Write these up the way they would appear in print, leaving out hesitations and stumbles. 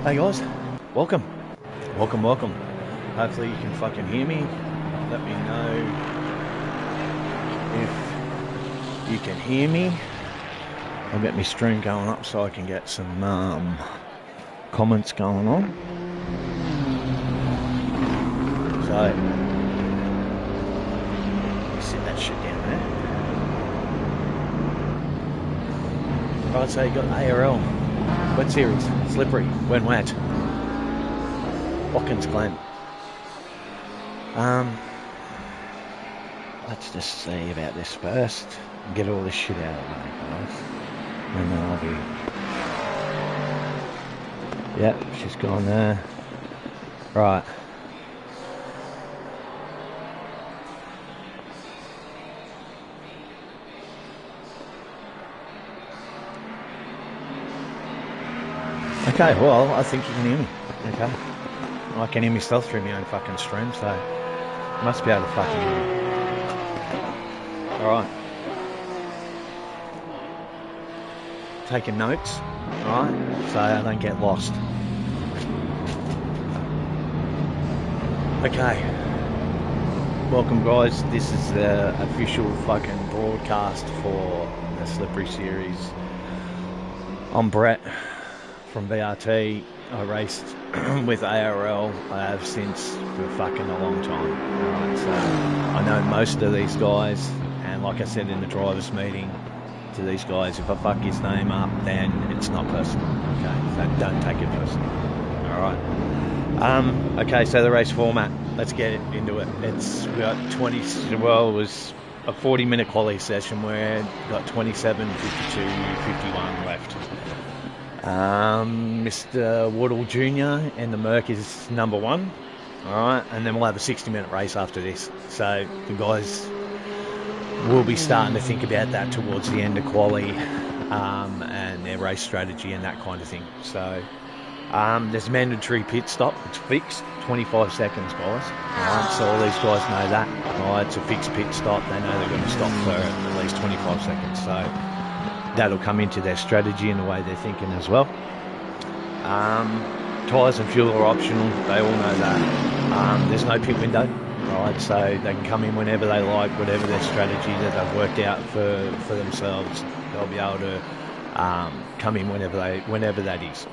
Hey guys, welcome. Hopefully you can fucking hear me. Let me know if you can hear me. I'll get my stream going up so I can get some comments going on. So, sit that shit down there. Right, so you got ARL. Wet series, slippery, when wet. Watkins Glen. Let's just see about this first. Get all this shit out of the way, guys. And then I'll be... Yep, she's gone there. Right. Okay, well, I think you can hear me. Okay. I can hear myself through my own fucking stream, so I must be able to fucking hear me. Alright. Taking notes, alright, so I don't get lost. Okay. Welcome, guys. This is the official fucking broadcast for the Slippery Series. I'm Brett from VRT. I raced with ARL. I have since for fucking a long time. Right, so I know most of these guys, and like I said in the drivers' meeting to these guys, if I fuck his name up, then it's not personal. Okay, so don't take it personal. All right. Okay, so the race format. Let's get into it. We got 20. Well, it was a 40-minute quali session where we got 27, 52, 51 left. Mr. Woodall Jr. and the Merc is number one. Alright, and then we'll have a 60-minute race after this. So the guys will be starting to think about that towards the end of quali and their race strategy and that kind of thing. So there's a mandatory pit stop. It's fixed, 25 seconds, guys. Alright, so all these guys know that. Alright, it's a fixed pit stop. They know they're going to stop for at least 25 seconds. So that'll come into their strategy and the way they're thinking as well. Tyres and fuel are optional. They all know that. There's no pit window, right? So they can come in whenever they like, whatever their strategy that they've worked out for themselves. They'll be able to come in whenever that is.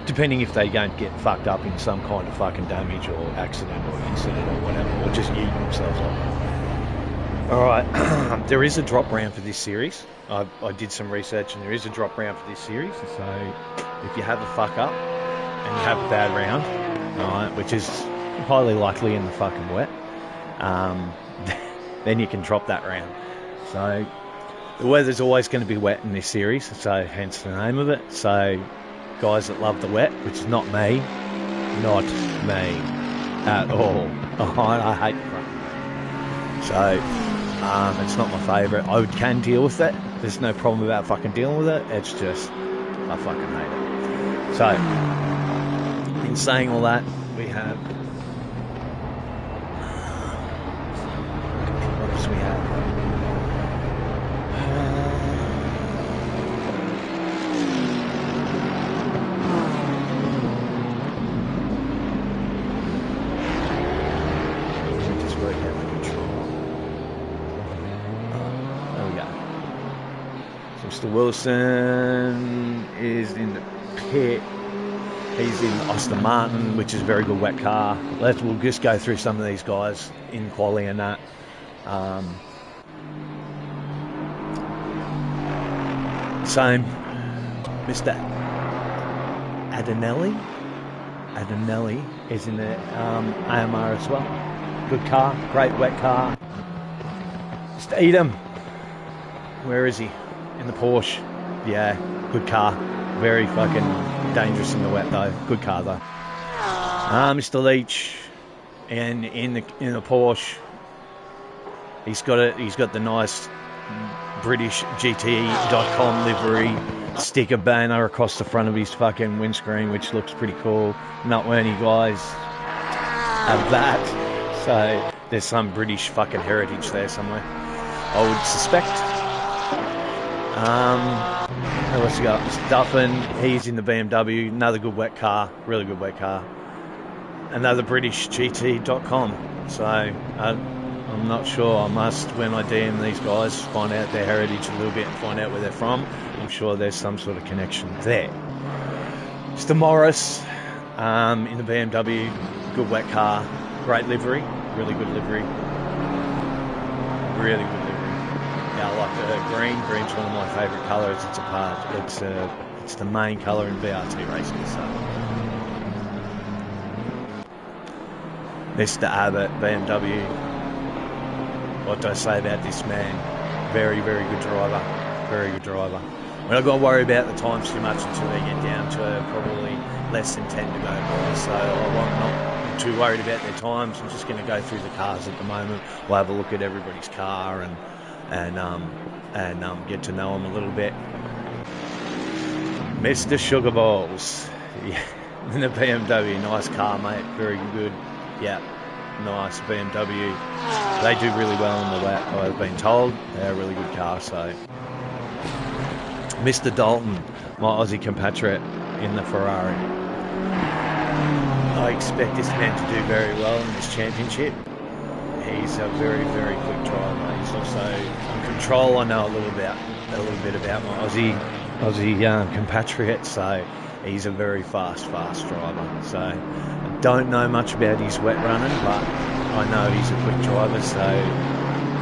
Depending if they don't get fucked up in some kind of fucking damage or accident or incident or whatever, or just yeet themselves off. Alright, there is a drop round for this series. I did some research and there is a drop round for this series. So if you have a fuck up and you have a bad round, alright, which is highly likely in the fucking wet, then you can drop that round. So the weather's always going to be wet in this series, so hence the name of it. So guys that love the wet, which is not me at all. I hate fucking wet. So it's not my favourite. I can deal with it. There's no problem about fucking dealing with it. It's just, I fucking hate it. So, in saying all that, we have... What else we have? Just work out my control. There we go. So Mr. Wilson is in the pit. He's in Aston Martin, which is a very good wet car. We'll just go through some of these guys in quali and that. Same. Mr. Adinelli is in the AMR as well. Good car, great wet car. Mr. Edam, where is he? In the Porsche. Yeah, good car. Very fucking dangerous in the wet though. Good car though. Mr. Leach, and in the Porsche, he's got the nice British GT.com livery sticker banner across the front of his fucking windscreen, which looks pretty cool. Not many guys have that, so there's some British fucking heritage there somewhere, I would suspect. Who else we got? Mr. Duffin, he's in the BMW. Another good wet car, really good wet car. Another British GT.com. So I'm not sure. I must, when I DM these guys, find out their heritage a little bit and find out where they're from. I'm sure there's some sort of connection there. Mr. Morris in the BMW, good wet car, great livery, really good livery, really good livery. Yeah, I like the green. Green's one of my favourite colours. It's the main colour in VRT racing. So, Mr. Abbott, BMW. What do I say about this man? Very, very good driver. Very good driver. We're not going to worry about the times too much until they get down to probably less than 10 to go by. So I'm not too worried about their times. I'm just going to go through the cars at the moment. We'll have a look at everybody's car and get to know them a little bit. Mr. Sugar Balls, yeah, in the BMW, nice car, mate, very good. Yeah, nice BMW. They do really well in the wet, I've been told. They're a really good car. So, Mr. Dalton, my Aussie compatriot in the Ferrari. I expect this man to do very well in this championship. He's a very, very quick driver. He's also on control. I know a little bit about my Aussie compatriot. So he's a very fast driver. So I don't know much about his wet running, but I know he's a quick driver. So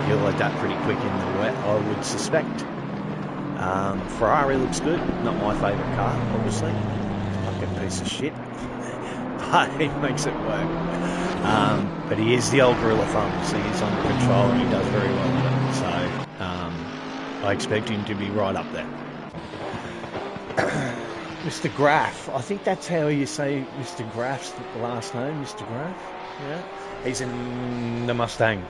he'll adapt pretty quick in the wet, I would suspect. Ferrari looks good. Not my favourite car, obviously. Fucking piece of shit. But he makes it work. But he is the old gorilla thumb, so he's under control and he does very well with it. So I expect him to be right up there. Mr. Graff, I think that's how you say Mr. Graff's last name, Mr. Graff. Yeah, he's in the Mustang.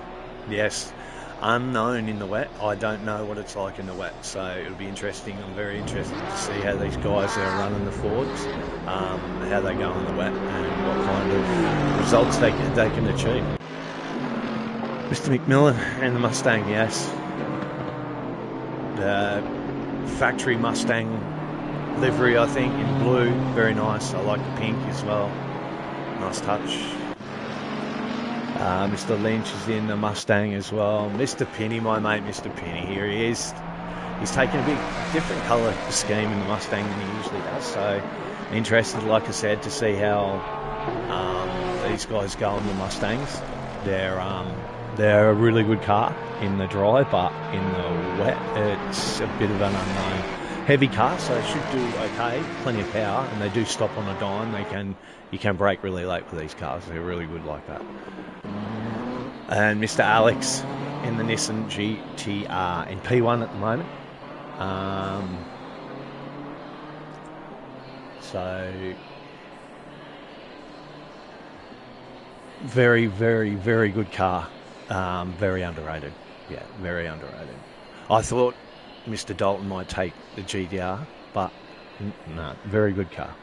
Yes, unknown in the wet. I don't know what it's like in the wet, so it'll be interesting. I'm very interested to see how these guys are running the Fords, how they go in the wet, and what kind of results they can achieve. Mr. McMillan and the Mustang, yes. The factory Mustang livery, I think, in blue, very nice. I like the pink as well. Nice touch. Mr. Lynch is in the Mustang as well. Mr. Pinney, my mate Mr. Pinney, here he is. He's taken a big different colour scheme in the Mustang than he usually does. So interested, like I said, to see how these guys go on the Mustangs. They're a really good car in the dry, but in the wet, it's a bit of an unknown. Heavy car, so it should do okay. Plenty of power, and they do stop on a dime. You can brake really late with these cars. They're really good like that. And Mr. Alex in the Nissan GTR in P1 at the moment. So very, very, very good car. Very underrated. Yeah, very underrated. I thought Mr. Dalton might take the GTR, but no, very good car.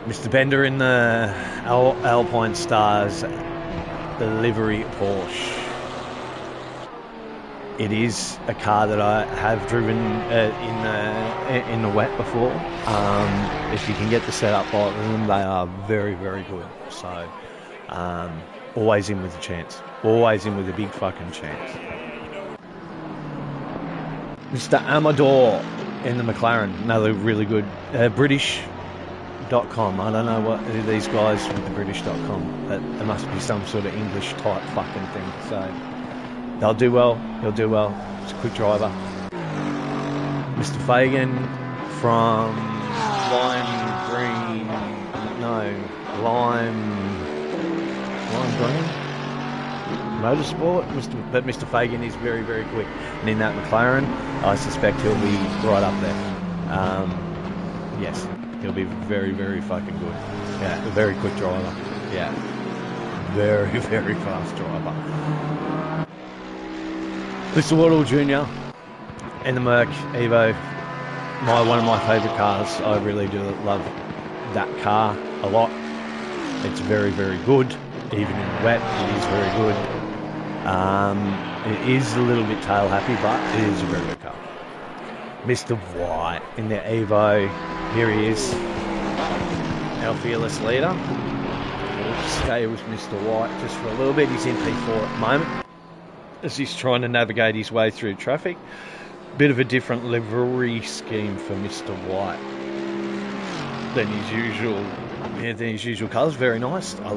Mr. Bender in the Alpine Stars, the livery Porsche. It is a car that I have driven in the wet before. If you can get the setup right with them, they are very, very good. So always in with a chance. Always in with a big fucking chance. Mr. Amador in the McLaren, another really good British.com. I don't know who these guys with the British.com. There must be some sort of English type fucking thing. So they'll do well. He'll do well. He's a quick driver. Mr. Fagan from Lime Green Motorsport. But Mr. Fagan is very, very quick. And in that McLaren, I suspect he'll be right up there. Yes, he'll be very, very fucking good. Yeah, a very quick driver. Yeah, very, very fast driver. Mr. Waddle Jr. and the Merc Evo, one of my favourite cars. I really do love that car a lot. It's very, very good. Even in the wet, it is very good. It is a little bit tail happy, but it is a very good car. Mr. White in the Evo. Here he is, our fearless leader. We'll stay with Mr. White just for a little bit. He's in P4 at the moment as he's trying to navigate his way through traffic. Bit of a different livery scheme for Mr. White than his usual colours. Very nice. I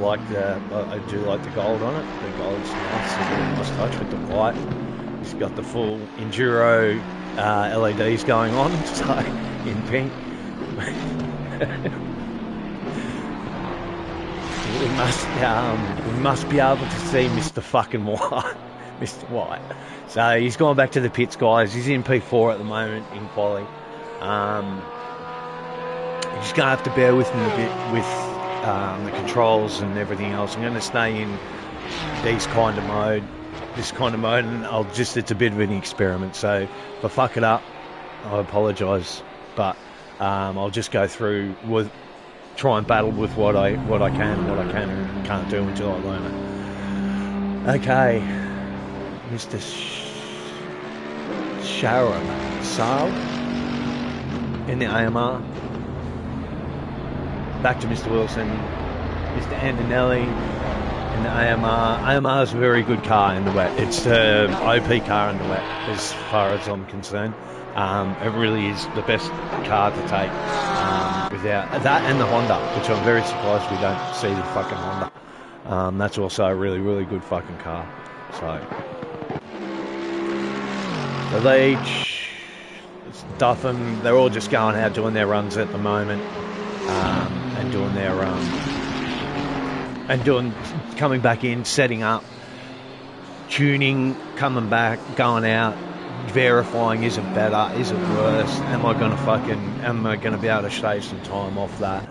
do like the gold on it. The gold's nice. It's a really nice touch with the white. He's got the full enduro LEDs going on, so in pink. we must be able to see Mr. fucking White. Mr. White. So he's gone back to the pits, guys. He's in P4 at the moment in quali. You're just going to have to bear with me a bit with the controls and everything else. I'm going to stay in this kind of mode, and it's a bit of an experiment. So if I fuck it up, I apologise. But I'll just go through with, try and battle with what I can and can't do until I learn it. Okay, Mr. Sharon Sal in the AMR. Back to Mr. Wilson, Mr. Antonelli in the AMR. AMR is a very good car in the wet. It's an OP car in the wet as far as I'm concerned. It really is the best car to take without that, and the Honda, which I'm very surprised we don't see the fucking Honda. That's also a really, really good fucking car. So the Leech, Duffin, they're all just going out doing their runs at the moment. And doing their coming back in, setting up, tuning, coming back, going out, verifying, is it better, is it worse, am I gonna be able to shave some time off that?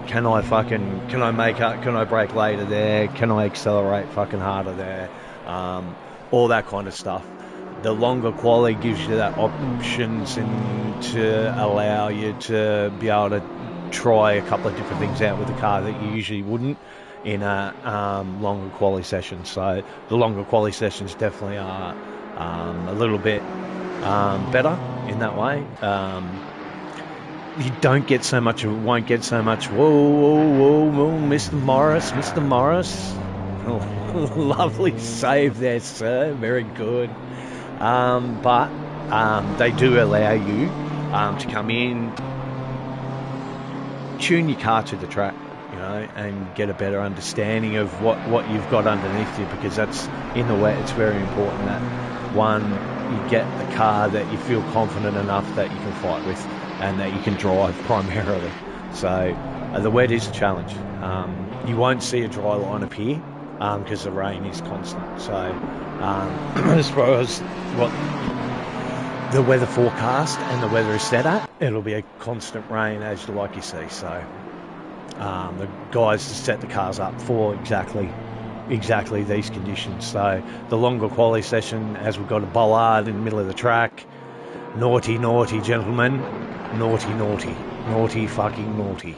Can I brake later there? Can I accelerate fucking harder there? All that kind of stuff. The longer quali gives you that options and to allow you to be able to try a couple of different things out with the car that you usually wouldn't in a longer quali session. So the longer quali sessions definitely are a little bit better in that way. You won't get so much, whoa, Mr. Morris. Oh, lovely save there, sir. Very good. But they do allow you to come in, tune your car to the track, and get a better understanding of what you've got underneath you, because that's, in the wet, it's very important that, one, you get the car that you feel confident enough that you can fight with and that you can drive primarily. So the wet is a challenge. You won't see a dry line appear because the rain is constant. So as far as what the weather forecast and the weather is set at, it'll be a constant rain as you see. So the guys set the cars up for exactly these conditions. So the longer quali session, as we've got a bollard in the middle of the track, naughty gentlemen, naughty fucking naughty.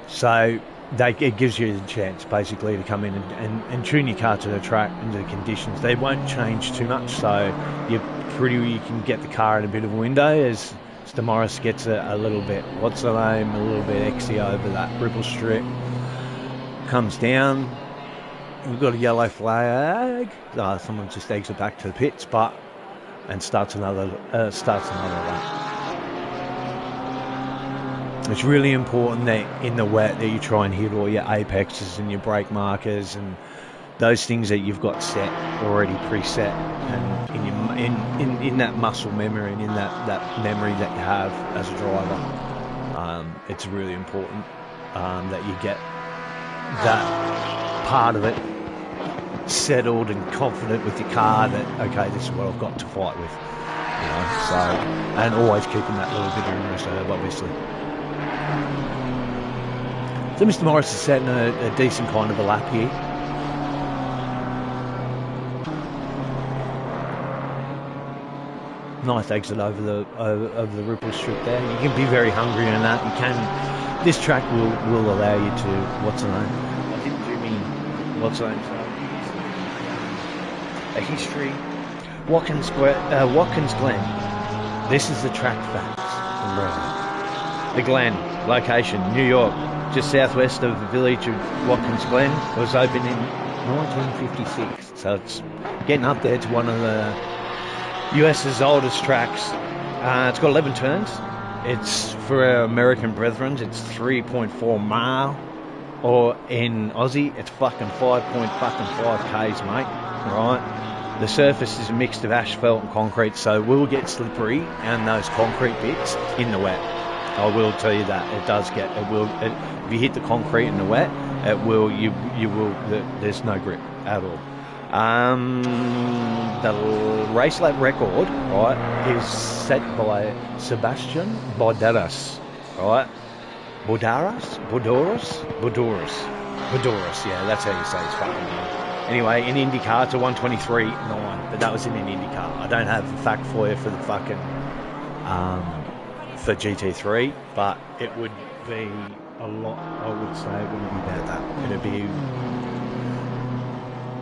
So it gives you a chance basically to come in and tune your car to the track and to the conditions. They won't change too much, so you can get the car in a bit of a window as Mr. Morris gets a little bit, a little bit exy over that ripple strip, comes down. We've got a yellow flag. Someone just exits back to the pits, and starts another lap. It's really important that in the wet that you try and hit all your apexes and your brake markers and those things that you've got already preset, and in that muscle memory and in that memory that you have as a driver. It's really important that you get that part of it settled and confident with your car that, okay, this is what I've got to fight with, so, and always keeping that little bit in reserve, obviously. So Mr. Morris is setting a decent kind of a lap here. Nice exit over the ripple strip there. You can be very hungry in that. This track will allow you to, what's the name? I didn't do me, what's the name? A history, Watkins Glen. This is the track facts. The Glen, location, New York, just southwest of the village of Watkins Glen. It was opened in 1956, so it's getting up there to one of the US's oldest tracks. It's got 11 turns. It's, for our American brethren, it's 3.4 mile, or in Aussie, it's fucking 5.5 k's, mate. Right? The surface is a mix of asphalt and concrete, so it will get slippery, and those concrete bits in the wet. I will tell you that it does get. It will. If you hit the concrete in the wet, it will. You will. There's no grip at all. The race lap record, right, is set by Sebastian Bodaras, right? Bodaras. Yeah, that's how you say his fucking name. Anyway, in IndyCar, it's a 1:23.9, but that was in an IndyCar. I don't have a fact for you for the fucking for GT3, but it would be a lot. I would say it wouldn't be about that.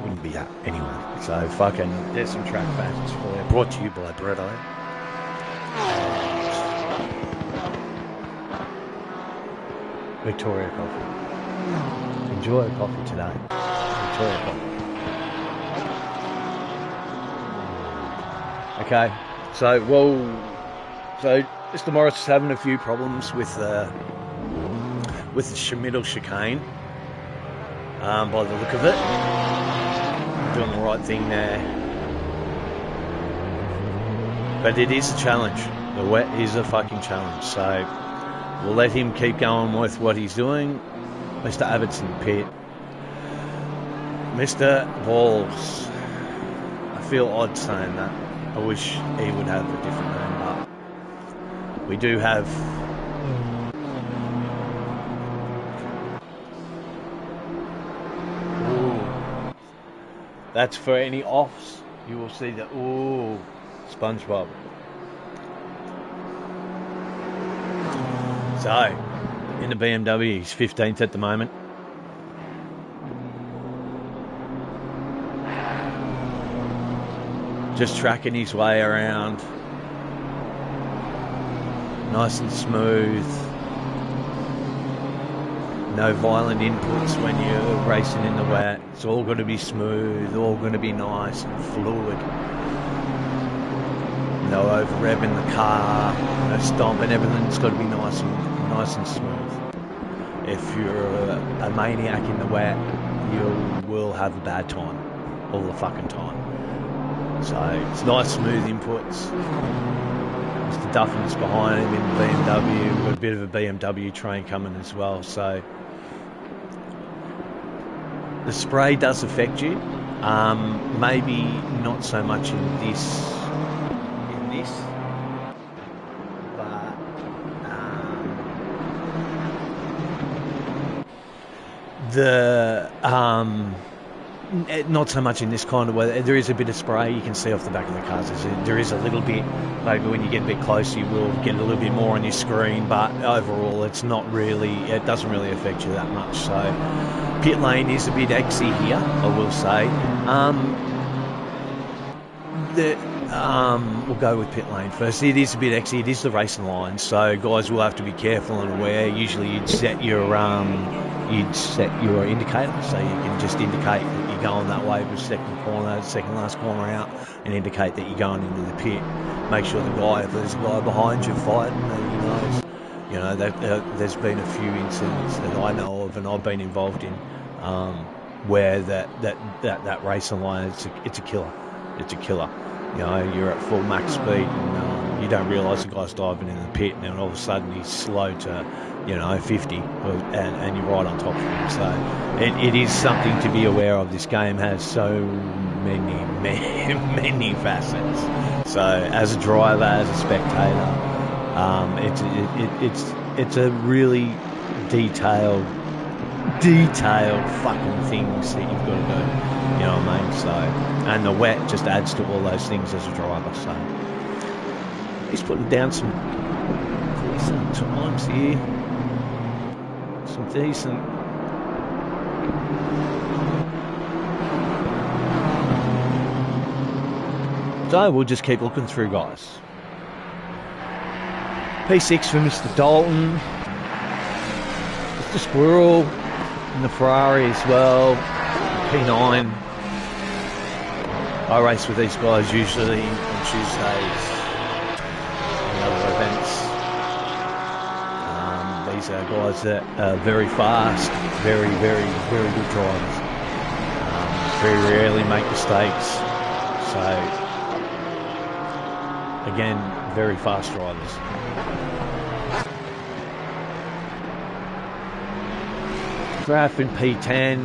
Wouldn't be that anyway. So fucking, there's some track facts for you. Brought to you by Bretto. Victoria Coffee. Enjoy a coffee today. Victoria Coffee. Okay, so Mr. Morris is having a few problems with the middle chicane. By the look of it, doing the right thing there, but it is a challenge. The wet is a fucking challenge. So we'll let him keep going with what he's doing. Mr. Abbott's in the pit. Mr. Balls. I feel odd saying that. I wish he would have a different name, but we do have. Ooh. That's for any offs. You will see that. Ooh, SpongeBob. So, in the BMW, he's 15th at the moment. Just tracking his way around. Nice and smooth. No violent inputs when you're racing in the wet. It's all going to be smooth, all going to be nice and fluid. No over revving the car, no stomping, everything's got to be nice and smooth. If you're a maniac in the wet, you will have a bad time all the fucking time. So it's nice smooth inputs. Mr. Duffin's behind him in the BMW. We've got a bit of a BMW train coming as well. So the spray does affect you. Maybe not so much in this, but not so much in this kind of weather. There is a bit of spray you can see off the back of the cars. There is a little bit. Maybe when you get a bit closer, you will get a little bit more on your screen. But overall, it's not really. It doesn't really affect you that much. So pit lane is a bit exy here, I will say. We'll go with pit lane first. It is a bit exy. It is the racing line, so guys will have to be careful and aware. Usually, you'd set your indicator, so you can just indicate that you're going that way with second last corner out, and indicate that you're going into the pit. Make sure if there's a guy behind you fighting, he knows. You know, there's been a few incidents that I know of, and I've been involved in, where that racing line, it's a killer. It's a killer. You know, you're at full max speed, and you don't realise the guy's diving in the pit, and then all of a sudden he's slow to, 50, and you're right on top of him. So it is something to be aware of. This game has so many facets. So as a driver, as a spectator, it's a really detailed fucking things that you've got to do. You know what I mean? So, and the wet just adds to all those things as a driver. So he's putting down some decent times here. Some decent. So we'll just keep looking through, guys. P6 for Mr. Dalton. Mr. Squirrel in the Ferrari as well. P9. I race with these guys usually on Tuesdays and other events. These are guys that are very fast, very, very, very good drivers. Very rarely make mistakes. So, again, very fast drivers. Graf in P10,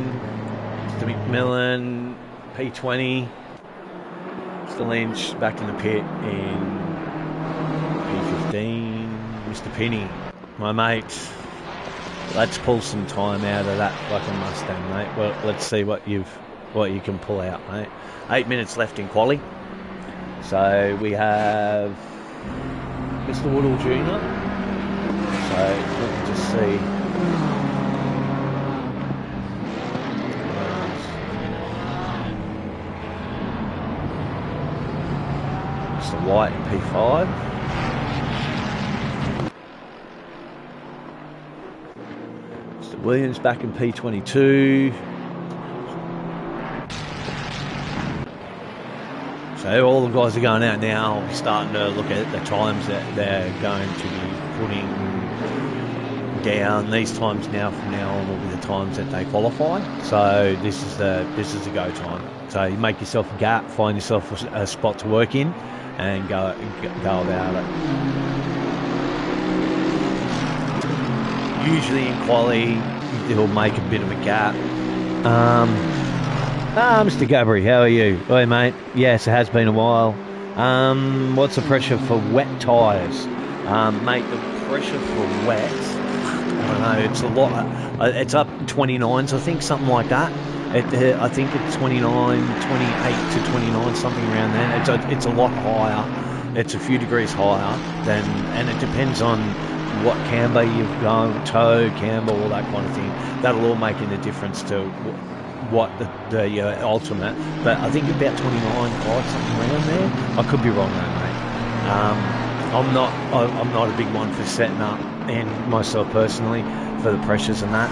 Mr. McMillan, P20, Mr. Lynch back in the pit in P15, Mr. Penny, my mate. Let's pull some time out of that fucking Mustang, mate. Well, let's see what you can pull out, mate. 8 minutes left in quali. So we have Mr. Woodall Jr. So let me just see. Mr. White in P5. Mr. Williams back in P22. So all the guys are going out now, starting to look at the times that they're going to be putting down. These times now, from now on, will be the times that they qualify. So this is the go time. So you make yourself a gap, find yourself a spot to work in, and go about it. Usually in quali, it'll make a bit of a gap. Mr. Gabry, how are you? Hey, mate. Yes, it has been a while. What's the pressure for wet tyres? Mate, the pressure for wet, I don't know, it's a lot. It's up 29s, I think, something like that. I think it's 29, 28 to 29, something around then. It's a lot higher. It's a few degrees higher than, and it depends on what camber you've gone, toe, camber, all that kind of thing. That'll all make a difference to what the ultimate, but I think about 29, something around there. I could be wrong though, mate. I'm not a big one for setting up, and myself personally, for the pressures and that.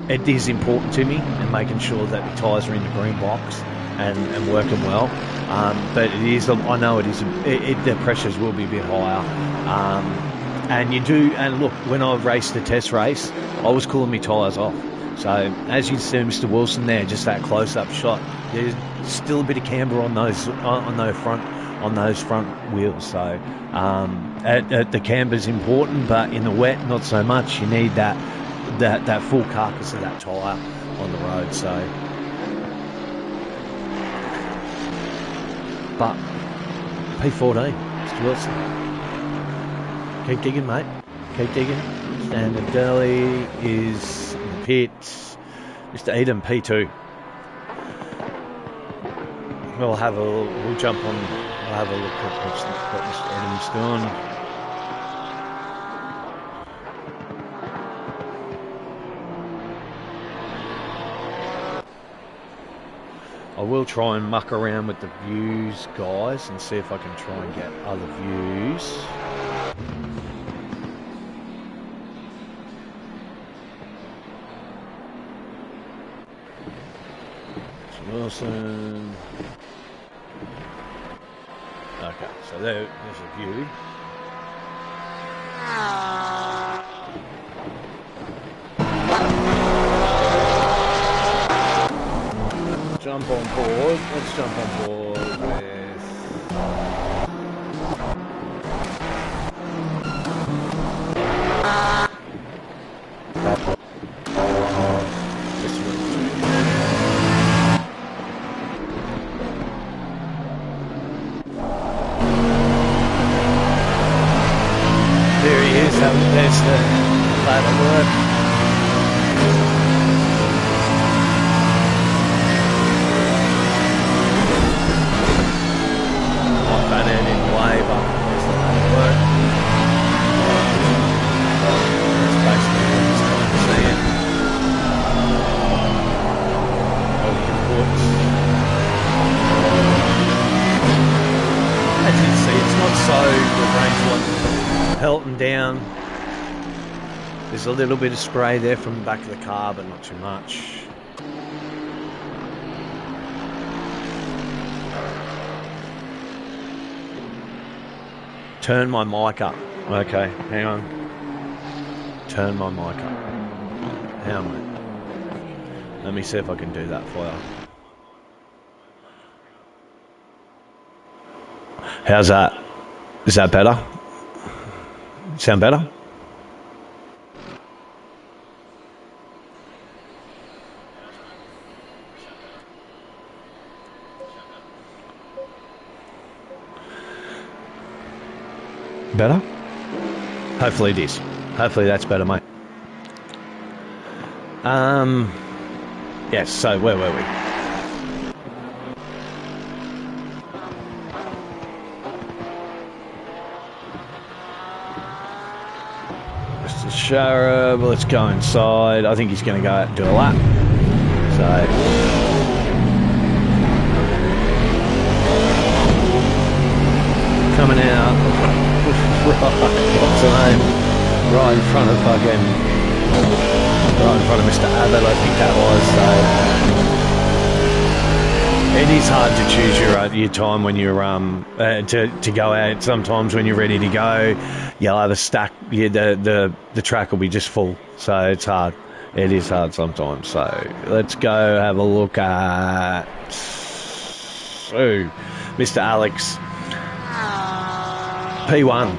It is important to me, and making sure that the tyres are in the green box and working well. But it is, I know it is. The pressures will be a bit higher. And you do, and look, when I raced the test race, I was cooling my tyres off. So as you see Mr. Wilson there, just that close-up shot, there's still a bit of camber on those front wheels. So the camber's important, but in the wet, not so much. You need that full carcass of that tyre on the road. So, but P14, Mr. Wilson, keep digging, mate. Keep digging. Standard Deli is in the pits. Mr. Edom, P2. We'll have a look at what Mr. Edom's doing. I will try and muck around with the views, guys, and see if I can try and get other views. Wilson. Okay, so there's a view. Jump on board. Let's jump on board with there he is. There's the ladder work. down. There's a little bit of spray there from the back of the car, but not too much. Turn my mic up. Okay, hang on. Turn my mic up. Hang on, mate. Let me see if I can do that for you. How's that? Is that better? Sound better? Better? Hopefully it is. Hopefully that's better, mate. Yes, so where were we? Mr. Sharab, let's go inside. I think he's going to go out and do a lap. So... coming out right in front of Mr. Abbott, I think that was. So it is hard to choose your time when you're to go out. Sometimes when you're ready to go, you'll have a stack. Yeah, the track will be just full, so it's hard. It is hard sometimes. So let's go have a look at Mr. Alex. P1.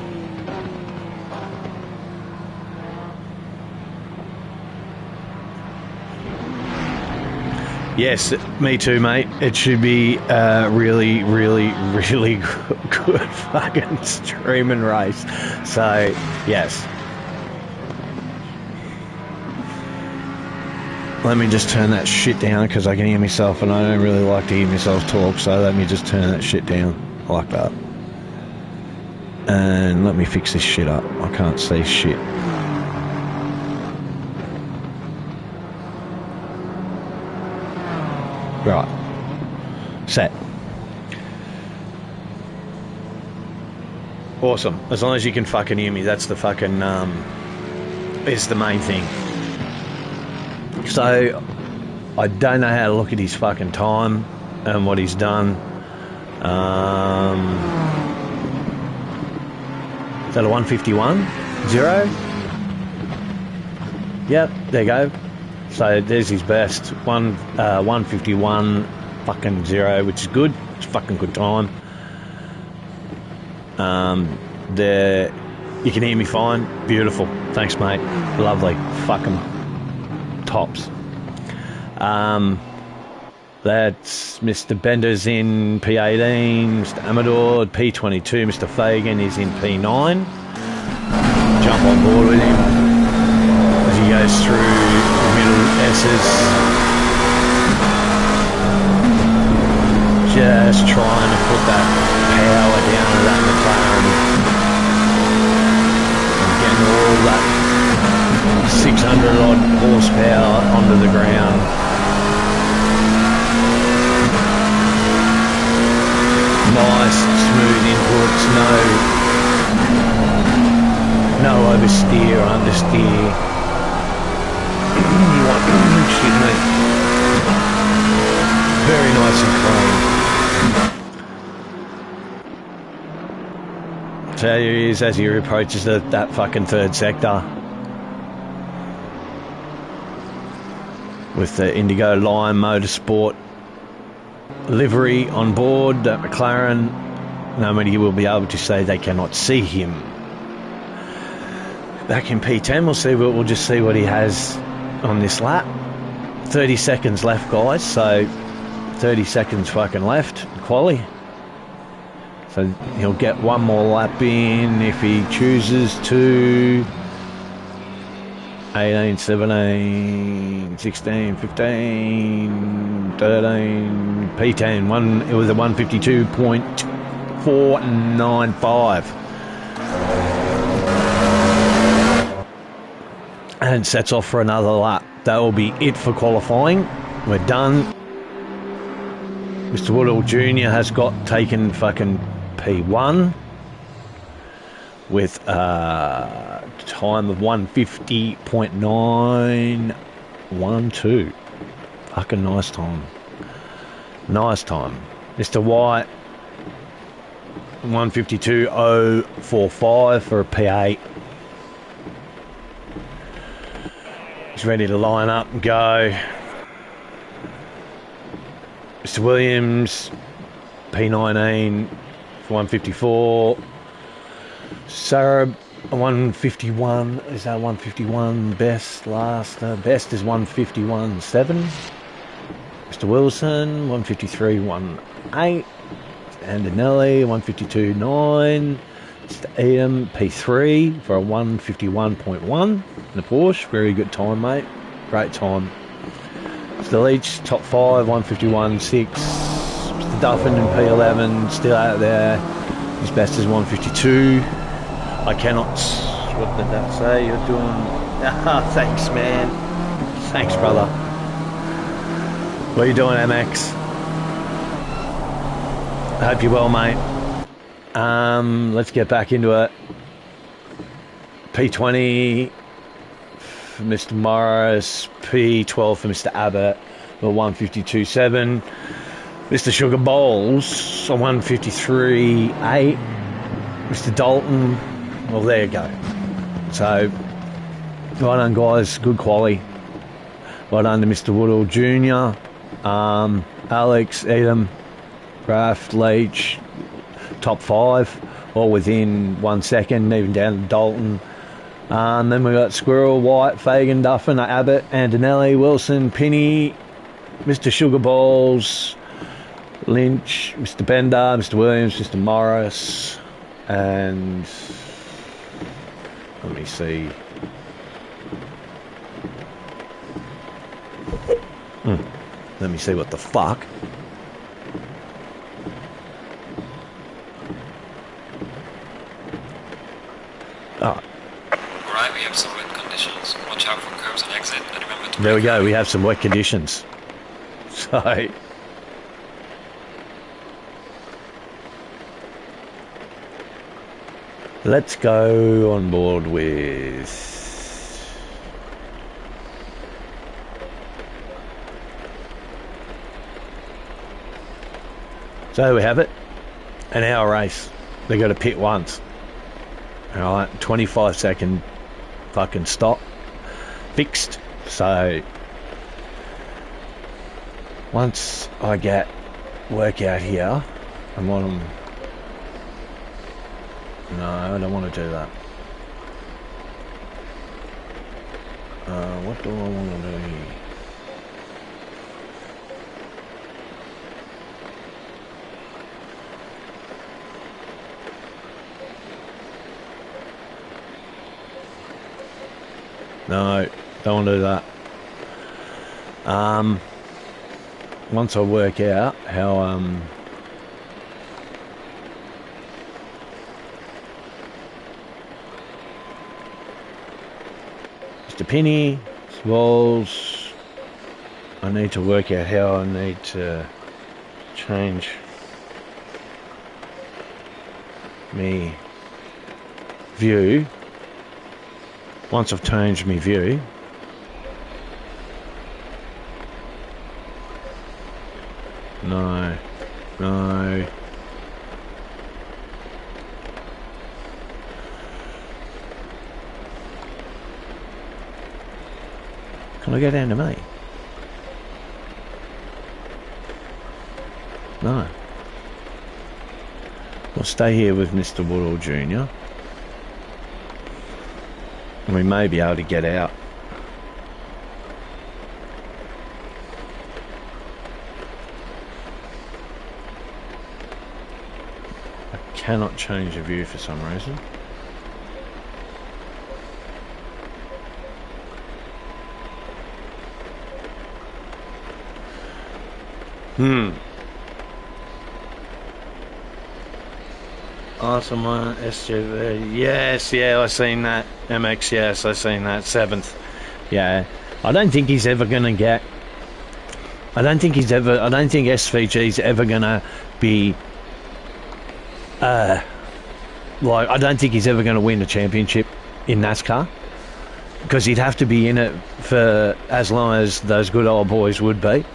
Yes, me too, mate. It should be a really, really, really good fucking streaming race. So, yes. Let me just turn that shit down because I can hear myself and I don't really like to hear myself talk. So let me just turn that shit down like that. And let me fix this shit up. I can't see shit. Right. Set. Awesome. As long as you can fucking hear me, that's the fucking, is the main thing. So, I don't know how to look at his fucking time and what he's done. Is that a 151.0? Yep, there you go. So there's his best. 151 fucking 0, which is good. It's a fucking good time. There, you can hear me fine. Beautiful. Thanks, mate. Lovely. Fucking tops. That's Mr. Bender's in P18, Mr. Amador, P22, Mr. Fagan is in P9. Jump on board with him as he goes through the middle S's. Just trying to put that power down to that McLaren and getting all that 600 odd horsepower onto the ground. Nice, smooth inputs, no oversteer or understeer. Excuse me. Very nice and clean. So here he is as he approaches that fucking third sector. With the Indigo Lion Motorsport livery on board, that McLaren. Nobody will be able to say they cannot see him. Back in P10, we'll just see what he has on this lap. 30 seconds left, guys, so 30 seconds fucking left, quali. So he'll get one more lap in if he chooses to. 18, 17, 16, 15, 13, P10. It was a 152.495. And sets off for another lap. That will be it for qualifying. We're done. Mr. Woodall Jr. has taken fucking P1 with time of 150.912. Fucking nice time. Nice time. Mr. White, 152.045 for a P8. He's ready to line up and go. Mr. Williams, P19 for 154. Sarah, 151. Is that 151 best? Best is 151.7. Mr. Wilson, 153.18. And Anelli, 152.9. Mr. Edam, P3 for a 151.1 in the Porsche. Very good time, mate. Great time. Mr. Leach, top 5, 151.6. Mr. Duffin in P11, still out there. His best is 152. I cannot... What did that say? You're doing... Ah, thanks, man. Thanks, brother. What are you doing, MX? I hope you're well, mate. Let's get back into it. P20 for Mr. Morris, P12 for Mr. Abbott, for 152.7. Mr. Sugar Bowls, a 153.8. Mr. Dalton, well, there you go. So, well done, guys. Good quality. Well done to Mr. Woodall Jr., Alex, Edam, Kraft, Leach, top 5, all within 1 second, even down to Dalton. Then we got Squirrel, White, Fagan, Duffin, Abbott, Antonelli, Wilson, Pinney, Mr. Sugar Balls, Lynch, Mr. Bender, Mr. Williams, Mr. Morris, and let me see. Let me see what the fuck. Oh. Alright, we have some wet conditions. Watch out for curbs and exit, and remember to... There we go, we have some wet conditions. So... let's go on board with... so we have it. An hour race. They got to pit once. Alright, 25-second fucking stop. Fixed. So, once I get work out here, I want them... no, I don't want to do that. What do I want to do here? No, don't want to do that. Once I work out how Mr. Penny, Swalls, I need to work out how I need to change me view. Once I've changed my view, no. Can I go down to me? No. I'll stay here with Mr. Woodall Jr. And we may be able to get out. I cannot change the view for some reason. Awesome one, SJV. Yes, yeah, I seen that. MX, yes, I seen that. 7th. Yeah. I don't think he's ever gonna get... I don't think SVG's ever gonna be... like, I don't think he's ever gonna win a championship. in NASCAR, because he'd have to be in it for as long as those good old boys would be,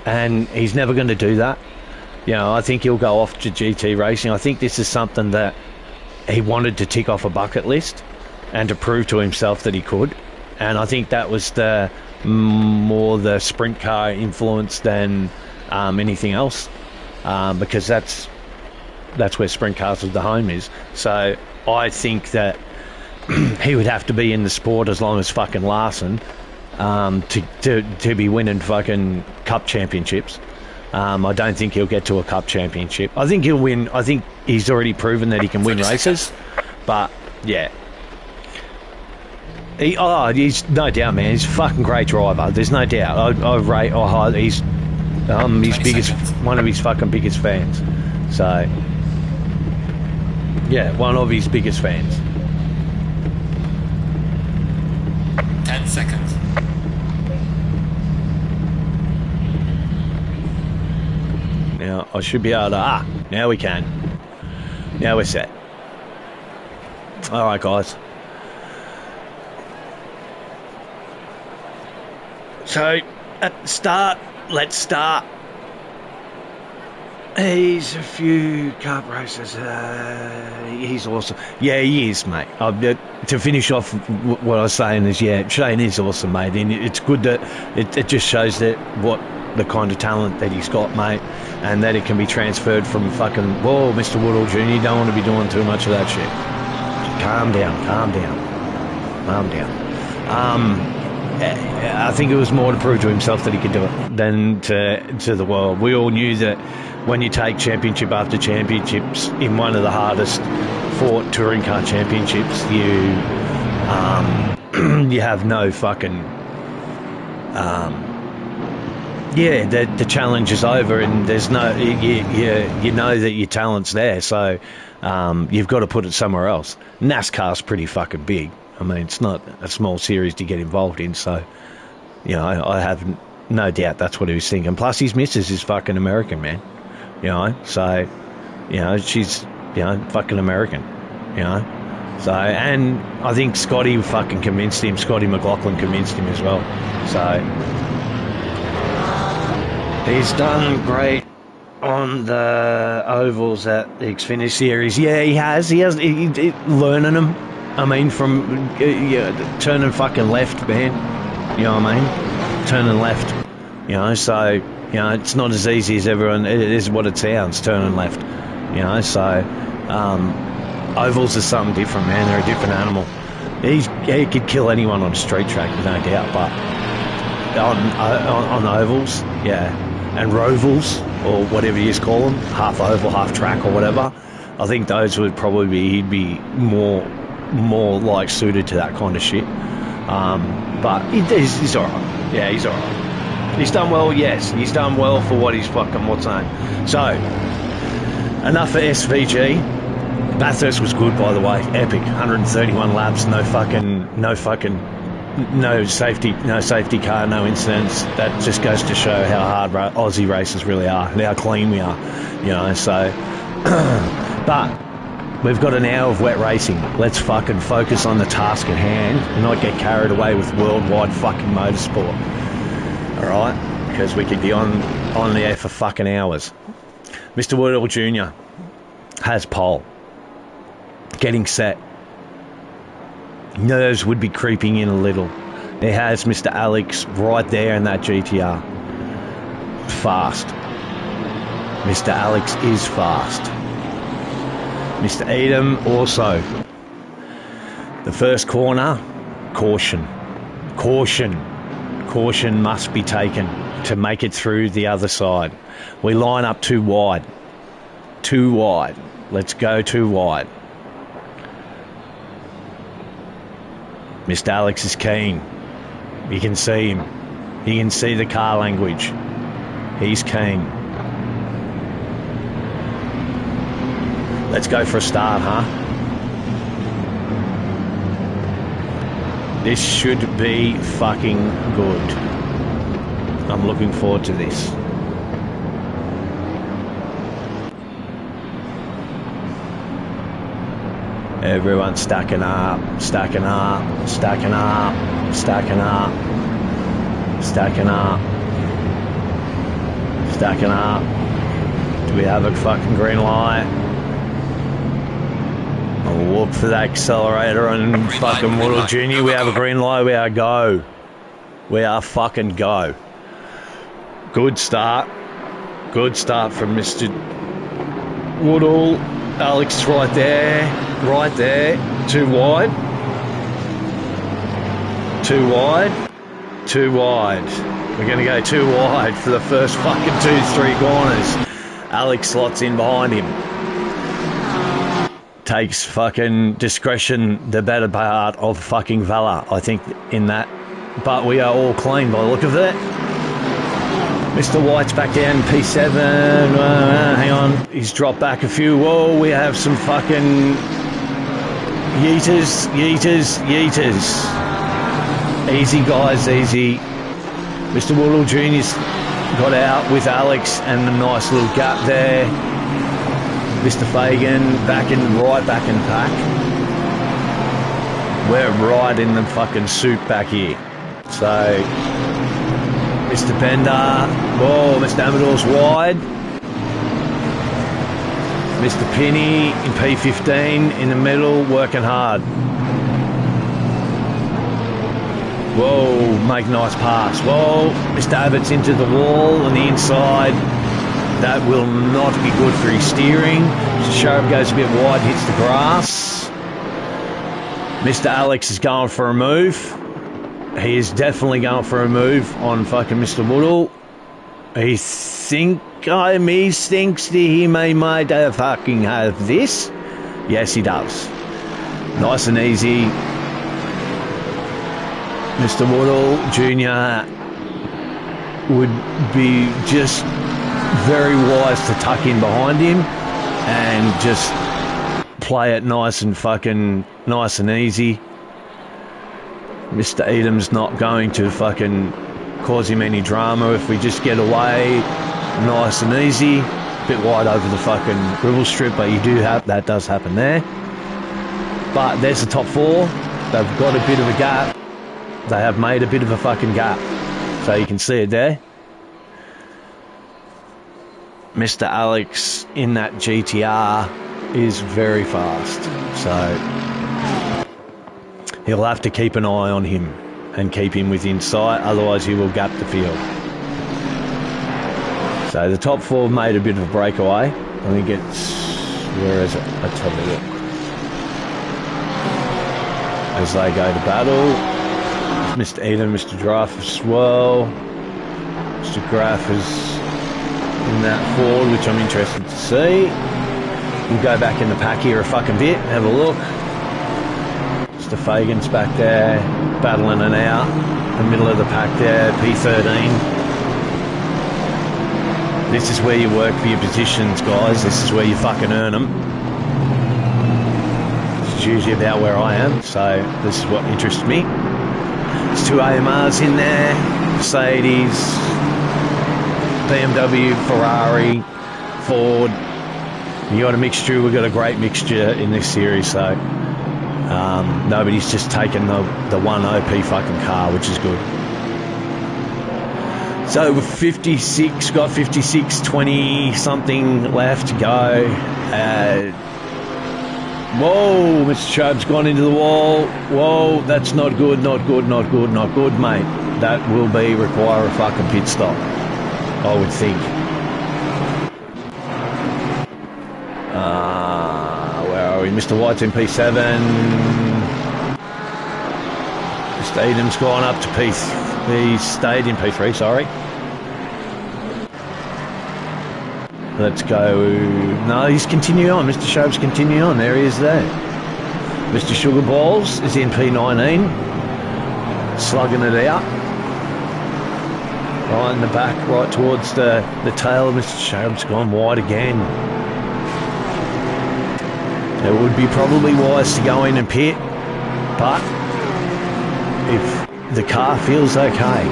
and he's never going to do that. You know, I think he'll go off to GT racing. I think this is something that he wanted to tick off a bucket list and to prove to himself that he could. And I think that was the more the sprint car influence than anything else, because that's where sprint cars of the home is. So I think that he would have to be in the sport as long as fucking Larson to be winning fucking cup championships. I don't think he'll get to a cup championship. I think he'll win. I think he's already proven that he can win races. But yeah, he's no doubt, man. He's a fucking great driver. There's no doubt. He's his biggest, one of his fucking biggest fans. So yeah, one of his biggest fans. 10 seconds. Now I should be able to. Now we can. Now we're set. All right, guys. So at the start, let's start. He's a few cup races. He's awesome. Yeah, he is, mate. To finish off what I was saying is, yeah, Shane is awesome, mate. And it's good that it just shows that what the kind of talent that he's got, mate, and that it can be transferred from fucking, whoa, Mr. Woodall Jr., you don't want to be doing too much of that shit. Calm down. I think it was more to prove to himself that he could do it than to the world. We all knew that when you take championship after championships in one of the hardest fought touring car championships, you have no fucking the challenge is over, and there's no you know that your talent's there, so you've got to put it somewhere else. NASCAR's pretty fucking big. I mean, it's not a small series to get involved in, so you know, I have no doubt that's what he was thinking. Plus his missus is fucking American, man, you know, so you know, she's, you know, fucking American, you know. So, and I think Scotty fucking convinced him. Scotty McLaughlin convinced him as well. So he's done great on the ovals at the Xfinity Series. Yeah, he has. He learning them. I mean, from turning fucking left, man. You know what I mean? Turning left. You know, so you know, it's not as easy as everyone. It is what it sounds. Turning left. You know, so ovals are something different, man. They're a different animal. He could kill anyone on a street track, no doubt. But on ovals, yeah, and rovals, or whatever you call them, half oval, half track, or whatever. I think those would probably be, he'd be more like suited to that kind of shit. But he's all right. Yeah, he's all right. He's done well, yes. He's done well for what he's fucking what's name. So enough for SVG. Bathurst was good, by the way. Epic. 131 laps. No safety car, no incidents. That just goes to show how hard Aussie races really are and how clean we are, you know. So but we've got an hour of wet racing. Let's fucking focus on the task at hand and not get carried away with worldwide fucking motorsport. All right? Because we could be on the air for fucking hours. Mr. Woodall Jr. has pole. Getting set. Nerves would be creeping in a little. He has Mr. Alex right there in that GTR. Fast. Mr. Alex is fast. Mr. Edom also. The first corner, caution. Caution must be taken to make it through the other side. We line up too wide. Let's go too wide. Mr. Alex is keen. You can see him. You can see the car language. He's keen. Let's go for a start, huh? This should be fucking good. I'm looking forward to this. Everyone's stacking up, stacking up, stacking up, stacking up, stacking up, stacking up. Do we have a fucking green light? I'll look for that accelerator on fucking Woodall Jr. We have a green light. We are go. We are fucking go. Good start. Good start from Mr. Woodall. Alex is right there. Right there. Too wide. Too wide. Too wide. We're going to go too wide for the first fucking 2-3 corners. Alex slots in behind him. Takes fucking discretion, the better part of fucking valor, I think, in that. But we are all clean by the look of it. Mr. White's back down P7. Hang on. He's dropped back a few. Whoa, we have some fucking yeeters, yeeters, yeeters. Easy, guys, easy. Mr. Woodall Jr.'s got out with Alex and a nice little gap there. Mr. Fagan right back in pack. We're right in the fucking soup back here. So, Mr. Bender, whoa, Mr. Amador's wide. Mr. Penny in P15 in the middle, working hard. Whoa, make a nice pass. Whoa, Mr. Abbott's into the wall on the inside. That will not be good for his steering. Sharp goes a bit wide, hits the grass. Mr. Alex is going for a move. He is definitely going for a move on fucking Mr. Woodall. He thinks that he might fucking have this. Yes, he does. Nice and easy. Mr. Woodall Jr. would be just very wise to tuck in behind him and just play it nice and easy. Mr. Edam's not going to fucking cause him any drama if we just get away nice and easy. A bit wide over the fucking dribble strip, but that does happen there. But there's the top four. They've got a bit of a gap. They have made a bit of a fucking gap. So you can see it there. Mr. Alex in that GTR is very fast. So he'll have to keep an eye on him and keep him within sight, otherwise he will gap the field. So the top four made a bit of a breakaway. I think where is it? Let's have a look. As they go to battle, Mr. Edam, Mr. Graff as well. Mr. Graff is in that forward, which I'm interested to see. We'll go back in the pack here a fucking bit, have a look. Mr. Fagan's back there, battling it out. The middle of the pack there, P13. This is where you work for your positions, guys. This is where you fucking earn them. This is usually about where I am, so this is what interests me. There's two AMRs in there, Mercedes, BMW, Ferrari, Ford. You got a mixture. We've got a great mixture in this series, so nobody's just taken the one OP fucking car, which is good. So with 56, got 56, 20 something left to go. Whoa, Mr. Chubb's gone into the wall. Whoa, that's not good, not good, not good, not good, mate. That will require a fucking pit stop, I would think. Where are we? Mr. White's in P7. Mr. Edam's gone up to P3. He stayed in P3, sorry. Let's go. No, he's continuing on. Mr. Shope's continuing on. There he is there. Mr. Sugar Balls is in P19. Slugging it out. Right in the back, right towards the tail of Mr. Shope's gone wide again. It would be probably wise to go in and pit, but if the car feels okay,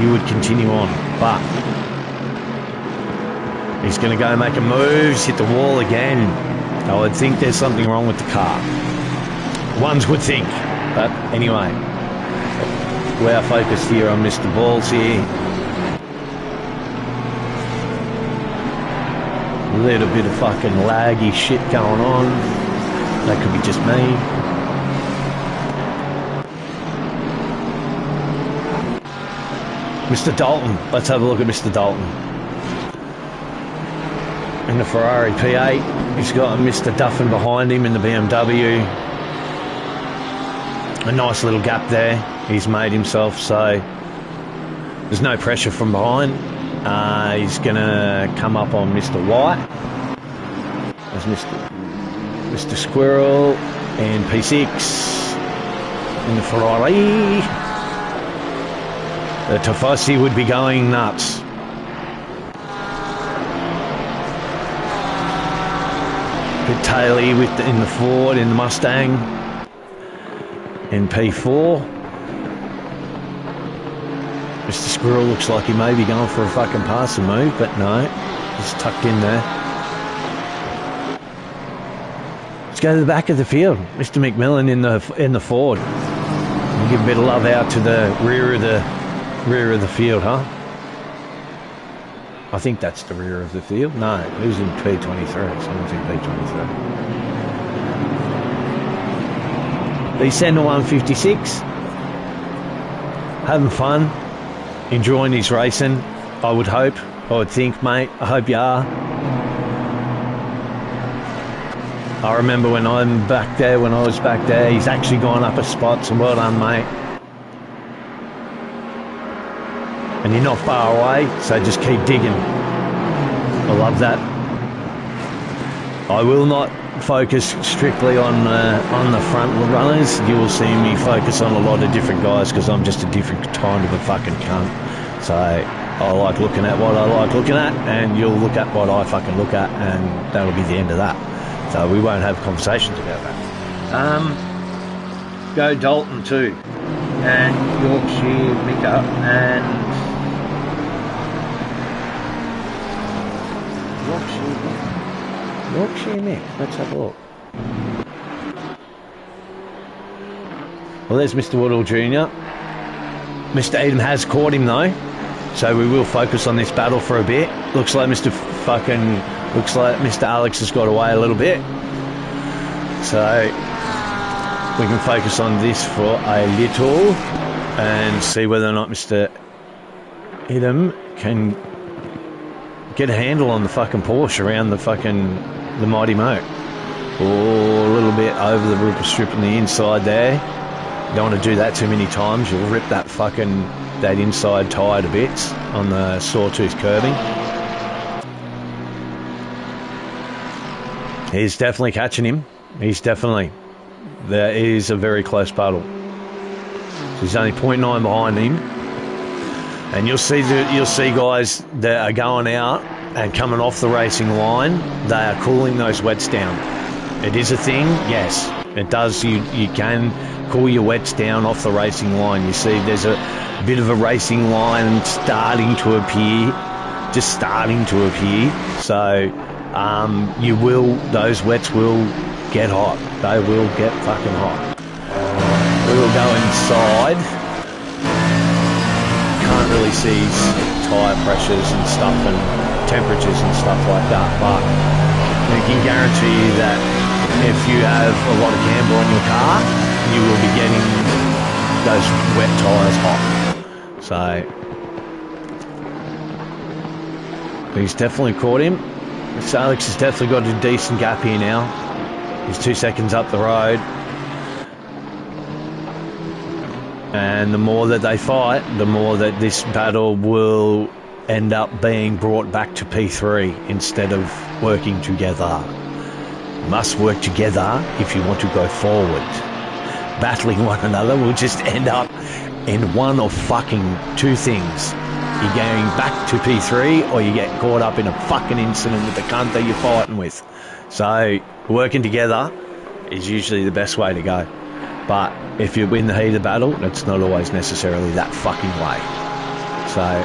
you would continue on. But he's going to go make a move, hit the wall again. I would think there's something wrong with the car. Ones would think. But anyway, we are focused here on Mr. Balls here. A little bit of fucking laggy shit going on. That could be just me. Mr. Dalton. Let's have a look at Mr. Dalton. In the Ferrari P8, he's got Mr. Duffin behind him in the BMW. A nice little gap there he's made himself, so there's no pressure from behind. He's going to come up on Mr. White. There's Mr. Squirrel and P6 in the Ferrari. The Tifosi would be going nuts. Bit taily in the Ford, in the Mustang, in P4. Mr. Squirrel looks like he may be going for a fucking passing move, but no, he's tucked in there. Let's go to the back of the field. Mr. McMillan in the Ford. We'll give a bit of love out to the rear of the field, huh? I think that's the rear of the field. No, who's in P23? Someone's in P23. They send a 156. Having fun. Enjoying his racing. I would hope. I would think, mate. I hope you are. I remember when I was back there, he's actually gone up a spot, so well done, mate. And you're not far away, so just keep digging. I love that. I will not focus strictly on the front runners. You will see me focus on a lot of different guys because I'm just a different kind of a fucking cunt. So I like looking at what I like looking at, and you'll look at what I fucking look at, and that'll be the end of that. So we won't have conversations about that. Go Dalton too, and Yorkshire Mika, and Yorkshire Mick. Let's have a look. Well, there's Mr. Woodall Jr. Mr. Edom has caught him though, so we will focus on this battle for a bit. Looks like Mr. Alex has got away a little bit, so we can focus on this for a little and see whether or not Mr. Edom can get a handle on the fucking Porsche around the Mighty Mo. Oh, a little bit over the ripper strip on the inside there. Don't want to do that too many times. You'll rip that inside tyre to bits on the sawtooth curbing. He's definitely catching him. There is a very close battle. So he's only 0.9 behind him. And you'll see guys that are going out and coming off the racing line. They are cooling those wets down. It is a thing, yes. It does. You can cool your wets down off the racing line. You see there's a bit of a racing line starting to appear. So those wets will get hot. They will get fucking hot. We will go inside. Can't really see tyre pressures and stuff and temperatures and stuff like that, but I can guarantee you that if you have a lot of camber on your car, you will be getting those wet tyres hot. So he's definitely caught him. Alex has definitely got a decent gap here now. He's 2 seconds up the road. And the more that they fight, the more that this battle will end up being brought back to P3 instead of working together. You must work together if you want to go forward. Battling one another will just end up in one of fucking two things. You're going back to P3 or you get caught up in a fucking incident with the cunt that you're fighting with. So working together is usually the best way to go. But if you win the heat of the battle, it's not always necessarily that fucking way. So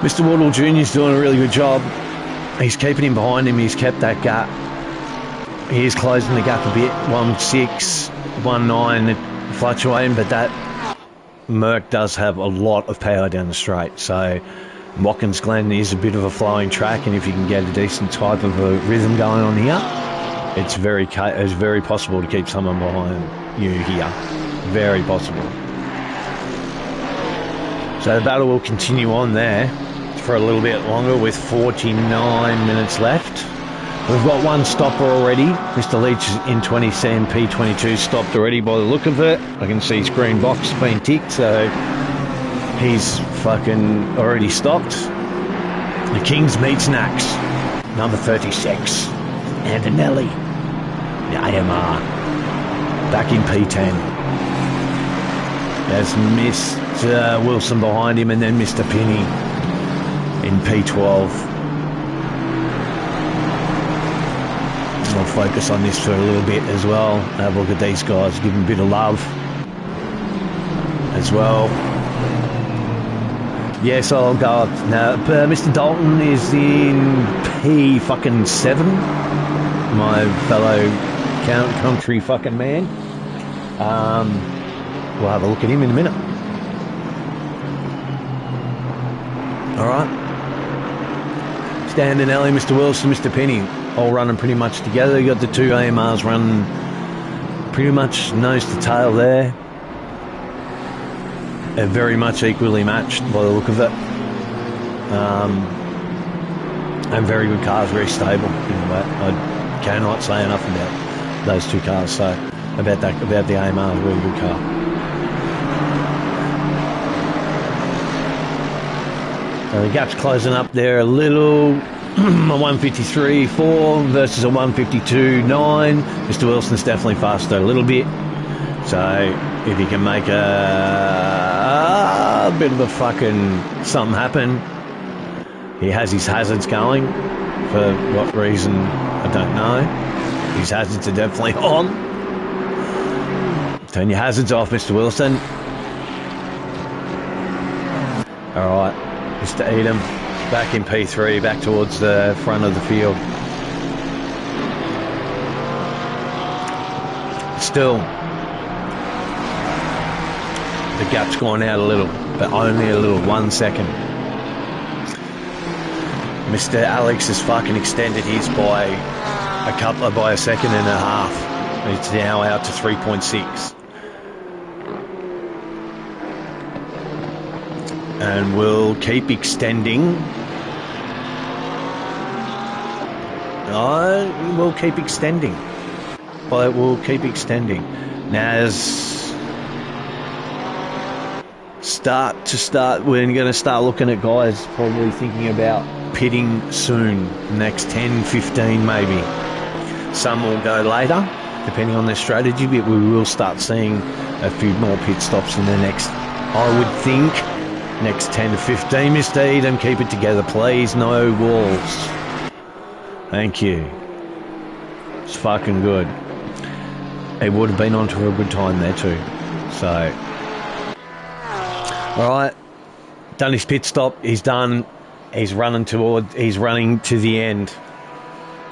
Mr. Woodall Jr. is doing a really good job. He's keeping him behind him. He's kept that gap. he is closing the gap a bit. 1.6, 1.9, fluctuating, but that Merc does have a lot of power down the straight. So Watkins Glen is a bit of a flowing track, and if you can get a decent type of a rhythm going on here, it's very possible to keep someone behind you here. Very possible. So the battle will continue on there for a little bit longer with 49 minutes left. We've got one stopper already. Mr. Leach is in 20 CMP 22 stopped already by the look of it. I can see his green box being ticked, so he's fucking already stopped. The Kings meets Nax, number 36, Antonelli, the AMR, back in P10. There's Mr. Wilson behind him, and then Mr. Penny in P12. I'll focus on this for a little bit as well. Have a look at these guys, give them a bit of love as well. Yes, I'll go up now. Mr. Dalton is in P7. My fellow country fucking man. We'll have a look at him in a minute. All right. Stan and Ellie, Mr. Wilson, Mr. Penny, all running pretty much together. You got the two AMRs running pretty much nose to tail there. They're very much equally matched by the look of it. And very good cars, very stable. I cannot say enough about those two cars. So about the AMR, a really good car. The gap's closing up there a little. A 153.4 versus a 152.9. Mr. Wilson's definitely faster a little bit. So if he can make a bit of a fucking something happen, he has his hazards going. For what reason, I don't know. His hazards are definitely on. Turn your hazards off, Mr. Wilson. All right. Mr. Edam, back in P3, back towards the front of the field. Still, the gap's gone out a little, but only a little, 1 second. Mr. Alex has fucking extended his by a second and a half. It's now out to 3.6. And we'll keep extending. We'll keep extending. But we'll keep extending. Naz, we're going to start looking at guys probably thinking about pitting soon. Next 10, 15 maybe. Some will go later, depending on their strategy, but we will start seeing a few more pit stops in the next, I would think, next 10 to 15, Mr. Edam. Keep it together, please. No walls. Thank you. It's fucking good. He would have been on to a good time there too. So, alright. Done his pit stop. He's done. He's running to the end.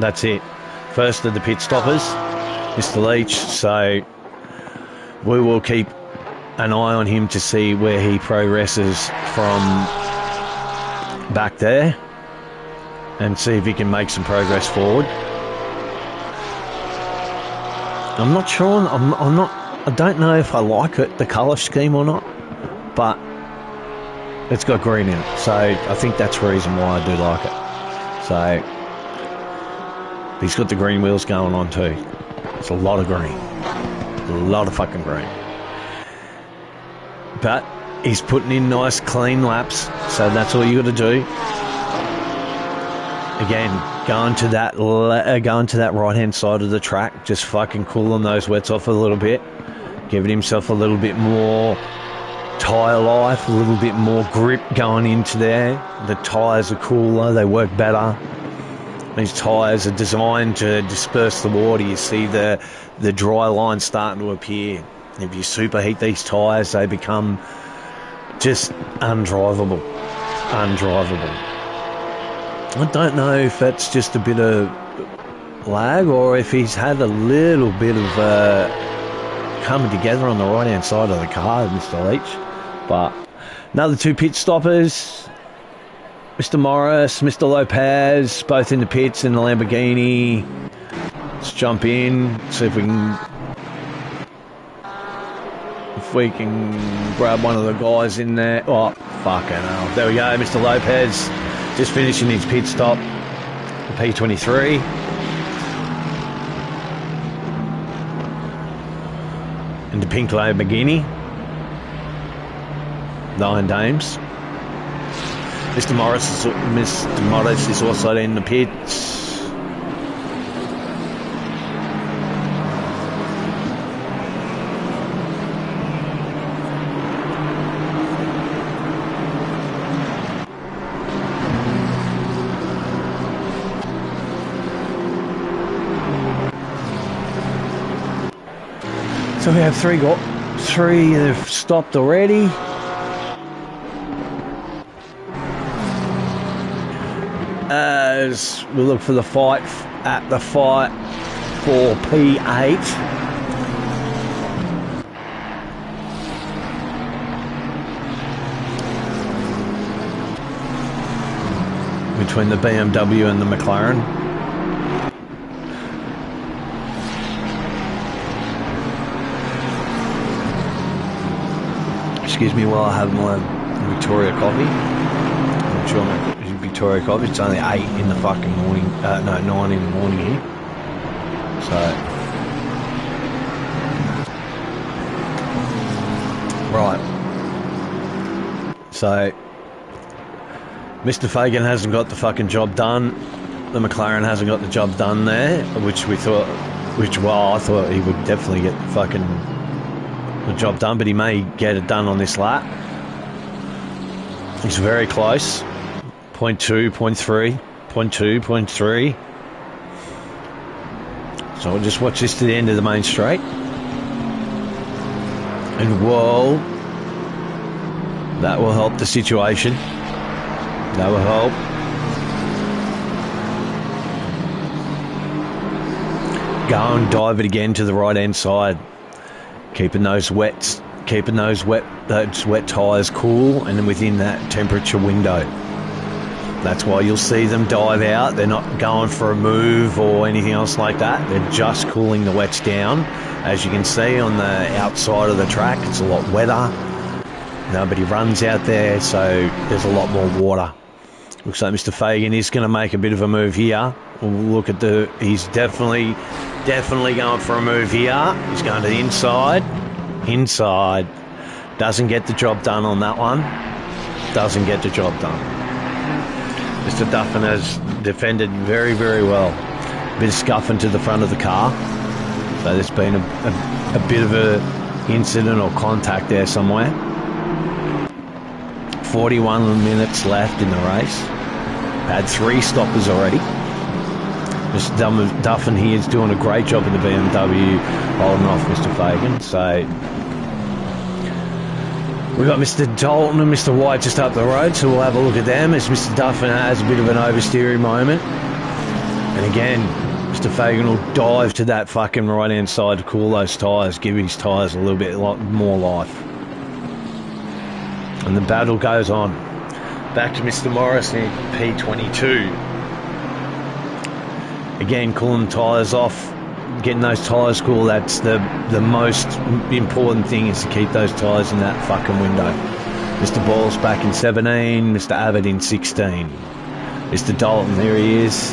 That's it. First of the pit stoppers, Mr. Leach. So, we will keep an eye on him to see where he progresses from back there and see if he can make some progress forward. I'm not sure. I don't know if I like it, the colour scheme or not, but it's got green in it, so I think that's the reason why I do like it. So he's got the green wheels going on too. It's a lot of green, a lot of fucking green. But he's putting in nice clean laps, so that's all you got to do. Again, going to that right hand side of the track, just fucking cooling those wets off a little bit, giving himself a little bit more tyre life, a little bit more grip going into there. The tyres are cooler, they work better. These tyres are designed to disperse the water. You see the dry line starting to appear. If you superheat these tyres, they become just undrivable. I don't know if that's just a bit of lag, or if he's had a little bit of coming together on the right hand side of the car, Mr. Leach. But another 2 pit stoppers, Mr. Morris, Mr. Lopez, both in the pits in the Lamborghini. Let's jump in, see if we can grab one of the guys in there. Oh, fucking hell. There we go, Mr. Lopez just finishing his pit stop, the P23. In the pink Lamborghini. Nine Dames. Mr. Morris is also in the pits. So we have three that have stopped already. As we look for the fight for P8. Between the BMW and the McLaren. Excuse me while I have my Victoria coffee. I'm sure my Victoria coffee. It's only 8 in the fucking morning. No, 9 in the morning here. So, right. So, Mr. Fagan hasn't got the fucking job done. The McLaren hasn't got the job done there, I thought he would definitely get the job done, but he may get it done on this lap. He's very close. 0.2, 0.3, 0.2, 0.3. So we'll just watch this to the end of the main straight. And whoa, that will help the situation. That will help. Go and dive it again to the right hand side. Keeping those wet tyres cool and within that temperature window. That's why you'll see them dive out. They're not going for a move or anything else like that. They're just cooling the wets down. As you can see on the outside of the track, it's a lot wetter. Nobody runs out there, so there's a lot more water. Looks like Mr. Fagan is going to make a bit of a move here. We'll look at he's definitely going for a move here. He's going to the inside. Doesn't get the job done on that one. Doesn't get the job done. Mr. Duffin has defended very, very well. A bit of scuffing to the front of the car. So there's been a bit of a incident or contact there somewhere. 41 minutes left in the race. Had 3 stoppers already. Mr. Duffin here is doing a great job in the BMW, holding off Mr. Fagan. So we've got Mr. Dalton and Mr. White just up the road, so we'll have a look at them as Mr. Duffin has a bit of an oversteering moment. And again, Mr. Fagan will dive to that fucking right-hand side to cool those tyres, give his tyres a little bit more life. And the battle goes on. Back to Mr. Morris in P22. Again, cooling tyres off, getting those tyres cool. That's the most important thing, is to keep those tyres in that fucking window. Mr. Ball's back in 17, Mr. Abbott in 16. Mr. Dalton, there he is.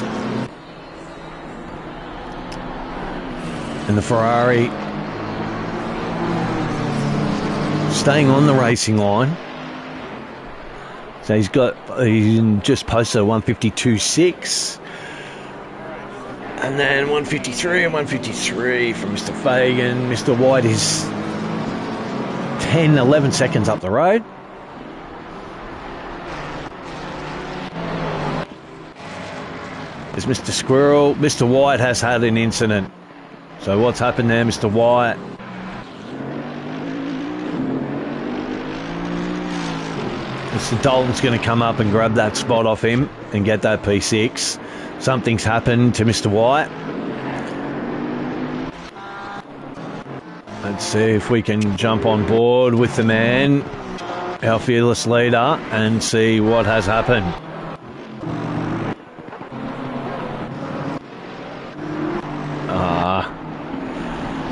And the Ferrari staying on the racing line. So he's just posted a 152.6. And then 153 and 153 from Mr. Fagan. Mr. White is 10, 11 seconds up the road. There's Mr. Squirrel. Mr. White has had an incident. So what's happened there, Mr. White? Mr. Dalton's going to come up and grab that spot off him and get that P6. Something's happened to Mr. White. see if we can jump on board with the man, our fearless leader, and see what has happened.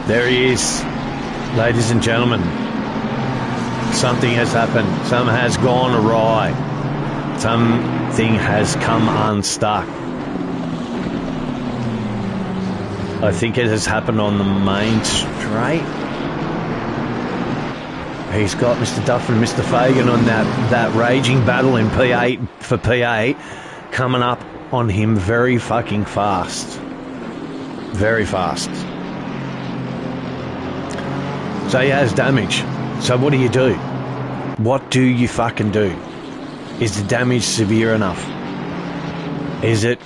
There he is, ladies and gentlemen. Something has happened. Something has gone awry. Something has come unstuck. I think it has happened on the main straight. He's got Mr. Duff and Mr. Fagan on that raging battle in P8 for P8 coming up on him very fucking fast. Very fast. So he has damage. So what do? What do you fucking do? Is the damage severe enough? Is it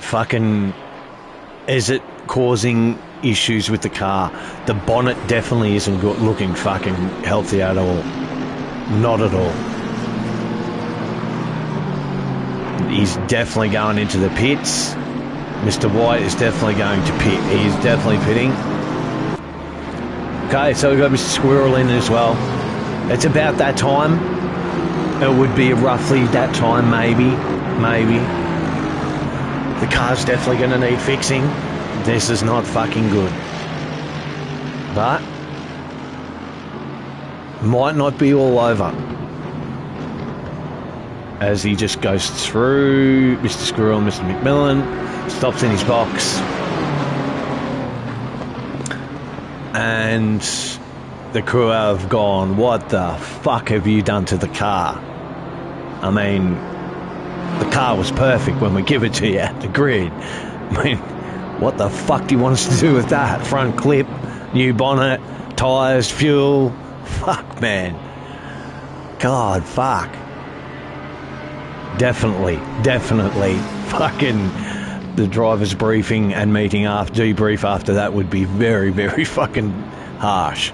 causing issues with the car? The bonnet definitely isn't looking fucking healthy at all. Not at all. He's definitely going into the pits. Mr. White is definitely going to pit. He's definitely pitting. Okay, so we've got Mr. Squirrel in as well. It's about that time. It would be roughly that time, maybe. The car's definitely going to need fixing. This is not fucking good. But might not be all over. As he just goes through Mr. Squirrel and Mr. McMillan, stops in his box. And the crew have gone, what the fuck have you done to the car? I mean, the car was perfect when we give it to you at the grid. I mean, what the fuck do you want us to do with that? Front clip, new bonnet, tyres, fuel. Fuck, man. God, fuck. Definitely fucking the driver's briefing and meeting after debrief after that would be very, very fucking harsh.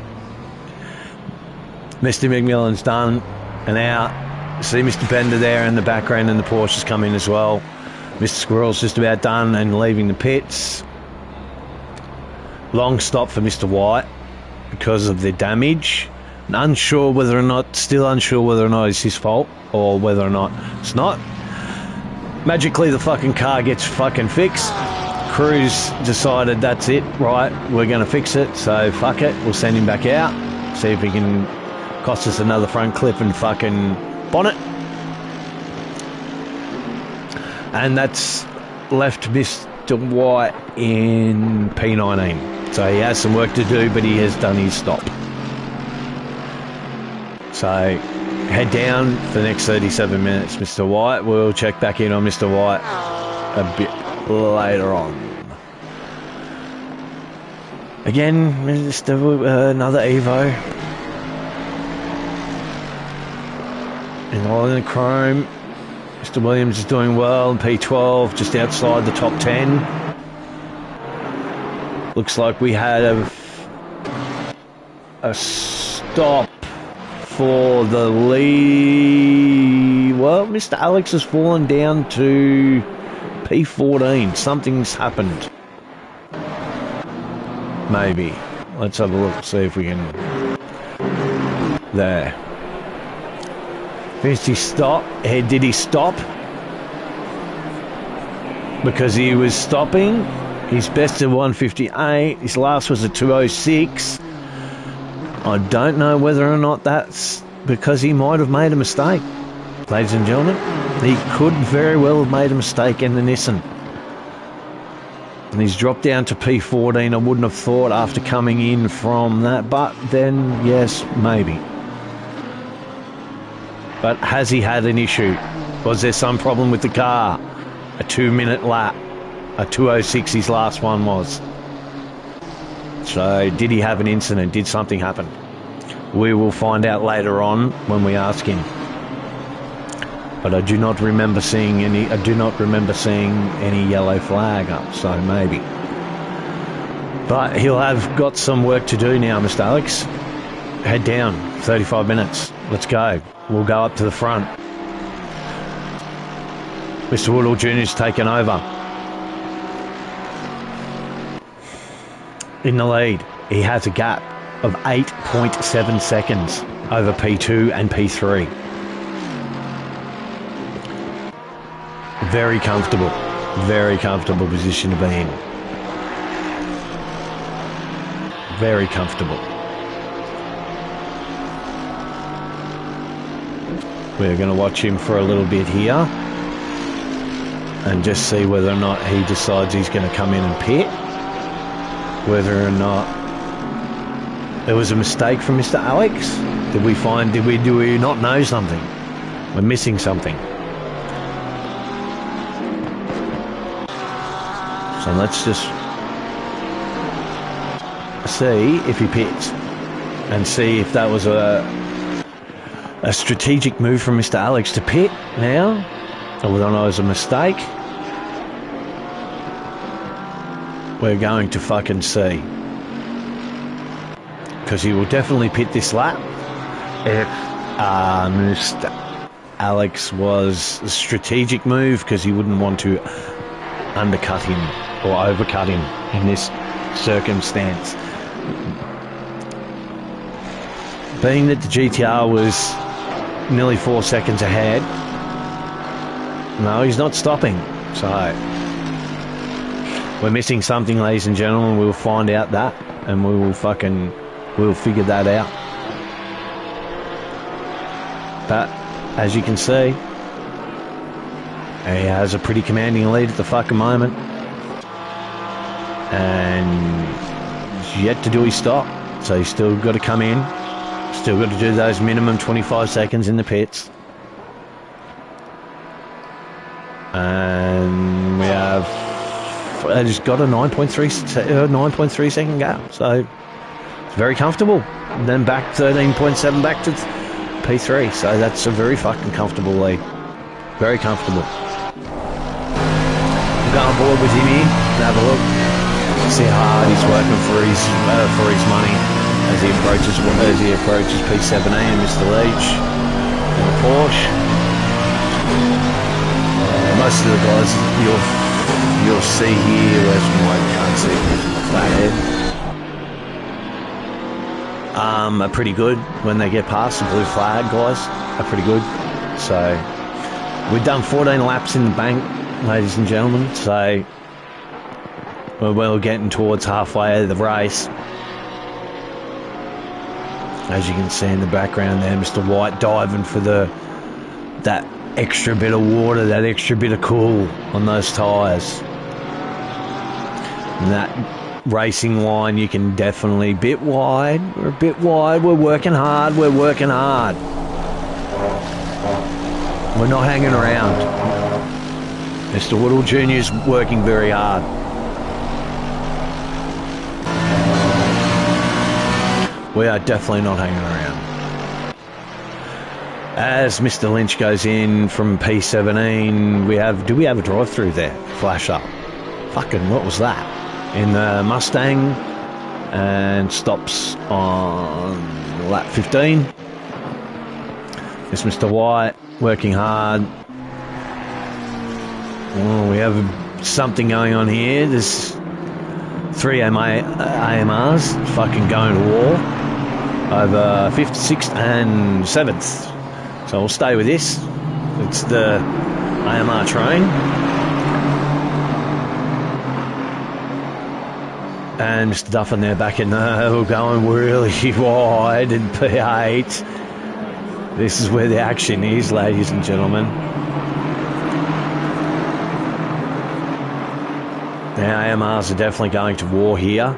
Mr. McMillan's done and out. See Mr. Bender there in the background, and the Porsche's come in as well. Mr. Squirrel's just about done and leaving the pits. Long stop for Mr. White because of the damage. Still unsure whether or not it's his fault or whether or not it's not. Magically, the fucking car gets fucking fixed. Crew's decided that's it, right, we're going to fix it, so fuck it, we'll send him back out, see if he can cost us another front clip and fucking bonnet. And that's left Mr. White in P19. So he has some work to do, but he has done his stop. So head down for the next 37 minutes, Mr. White. We'll check back in on Mr. White a bit later on. Again, another Evo. In Island Chrome, Mr. Williams is doing well in P12, just outside the top 10. Looks like we had a stop for the lead. Well, Mr. Alex has fallen down to P14. Something's happened. Maybe. Let's have a look, see if we can... There. Did he stop? Did he stop? Because he was stopping. His best at 158. His last was a 206. I don't know whether or not that's because he might have made a mistake. Ladies and gentlemen, he could very well have made a mistake in the Nissan. And he's dropped down to P14. I wouldn't have thought after coming in from that. But then, yes, maybe. But has he had an issue? Was there some problem with the car? A 2-minute lap. A 206 his last one was. So did he have an incident? Did something happen? We will find out later on when we ask him. But I do not remember seeing any yellow flag up, so maybe. But he'll have got some work to do now, Mr. Alex. Head down, 35 minutes. Let's go. We'll go up to the front. Mr. Woodall Jr.'s taken over. In the lead. He has a gap. of 8.7 seconds over P2 and P3. Very comfortable position to be in. Very comfortable. We're going to watch him for a little bit here and just see whether or not he decides he's going to come in and pit. Whether or not it was a mistake from Mr. Alex. Do we not know something? We're missing something. So let's just see if he pits and see if that was a strategic move from Mr. Alex to pit now, or whether or not it was a mistake. We're going to fucking see. Because he will definitely pit this lap if Mr. Alex was a strategic move, because he wouldn't want to undercut him or overcut him in this circumstance. Being that the GTR was nearly 4 seconds ahead, no, he's not stopping. So we're missing something, ladies and gentlemen. We'll find out that, and we'll figure that out. But as you can see, he has a pretty commanding lead at the fucking moment, and he's yet to do his stop. So he's still got to come in, still got to do those minimum 25 seconds in the pits, and we have just got a 9.3 second gap. So it's very comfortable. And then back 13.7 back to P3. So that's a very fucking comfortable lead. Very comfortable. Go on board with him here and have a look. See how hard he's working for his money as he approaches P7A and Mr. Leach in the Porsche. Most of the guys you'll see here, where's my can't see flathead, are pretty good when they get past the blue flag. Guys are pretty good. So we've done 14 laps in the bank, ladies and gentlemen, so we're getting towards halfway of the race. As you can see in the background there, Mr. White diving for that extra bit of water, that extra bit of cool on those tyres. And that racing line, you can definitely we're a bit wide, we're working hard. We're not hanging around. Mr. Woodall Jr. is working very hard. We are definitely not hanging around. As Mr. Lynch goes in from P17, do we have a drive-through there? Flash up. Fucking, what was that? In the Mustang, and stops on lap 15. It's Mr. White working hard. Oh, we have something going on here. There's 3 AMRs fucking going to war over 5th, 6th and 7th. So we'll stay with this. It's the AMR train. And Mr. Duffin there back in there, we're going really wide in P8. This is where the action is, ladies and gentlemen. The AMRs are definitely going to war here.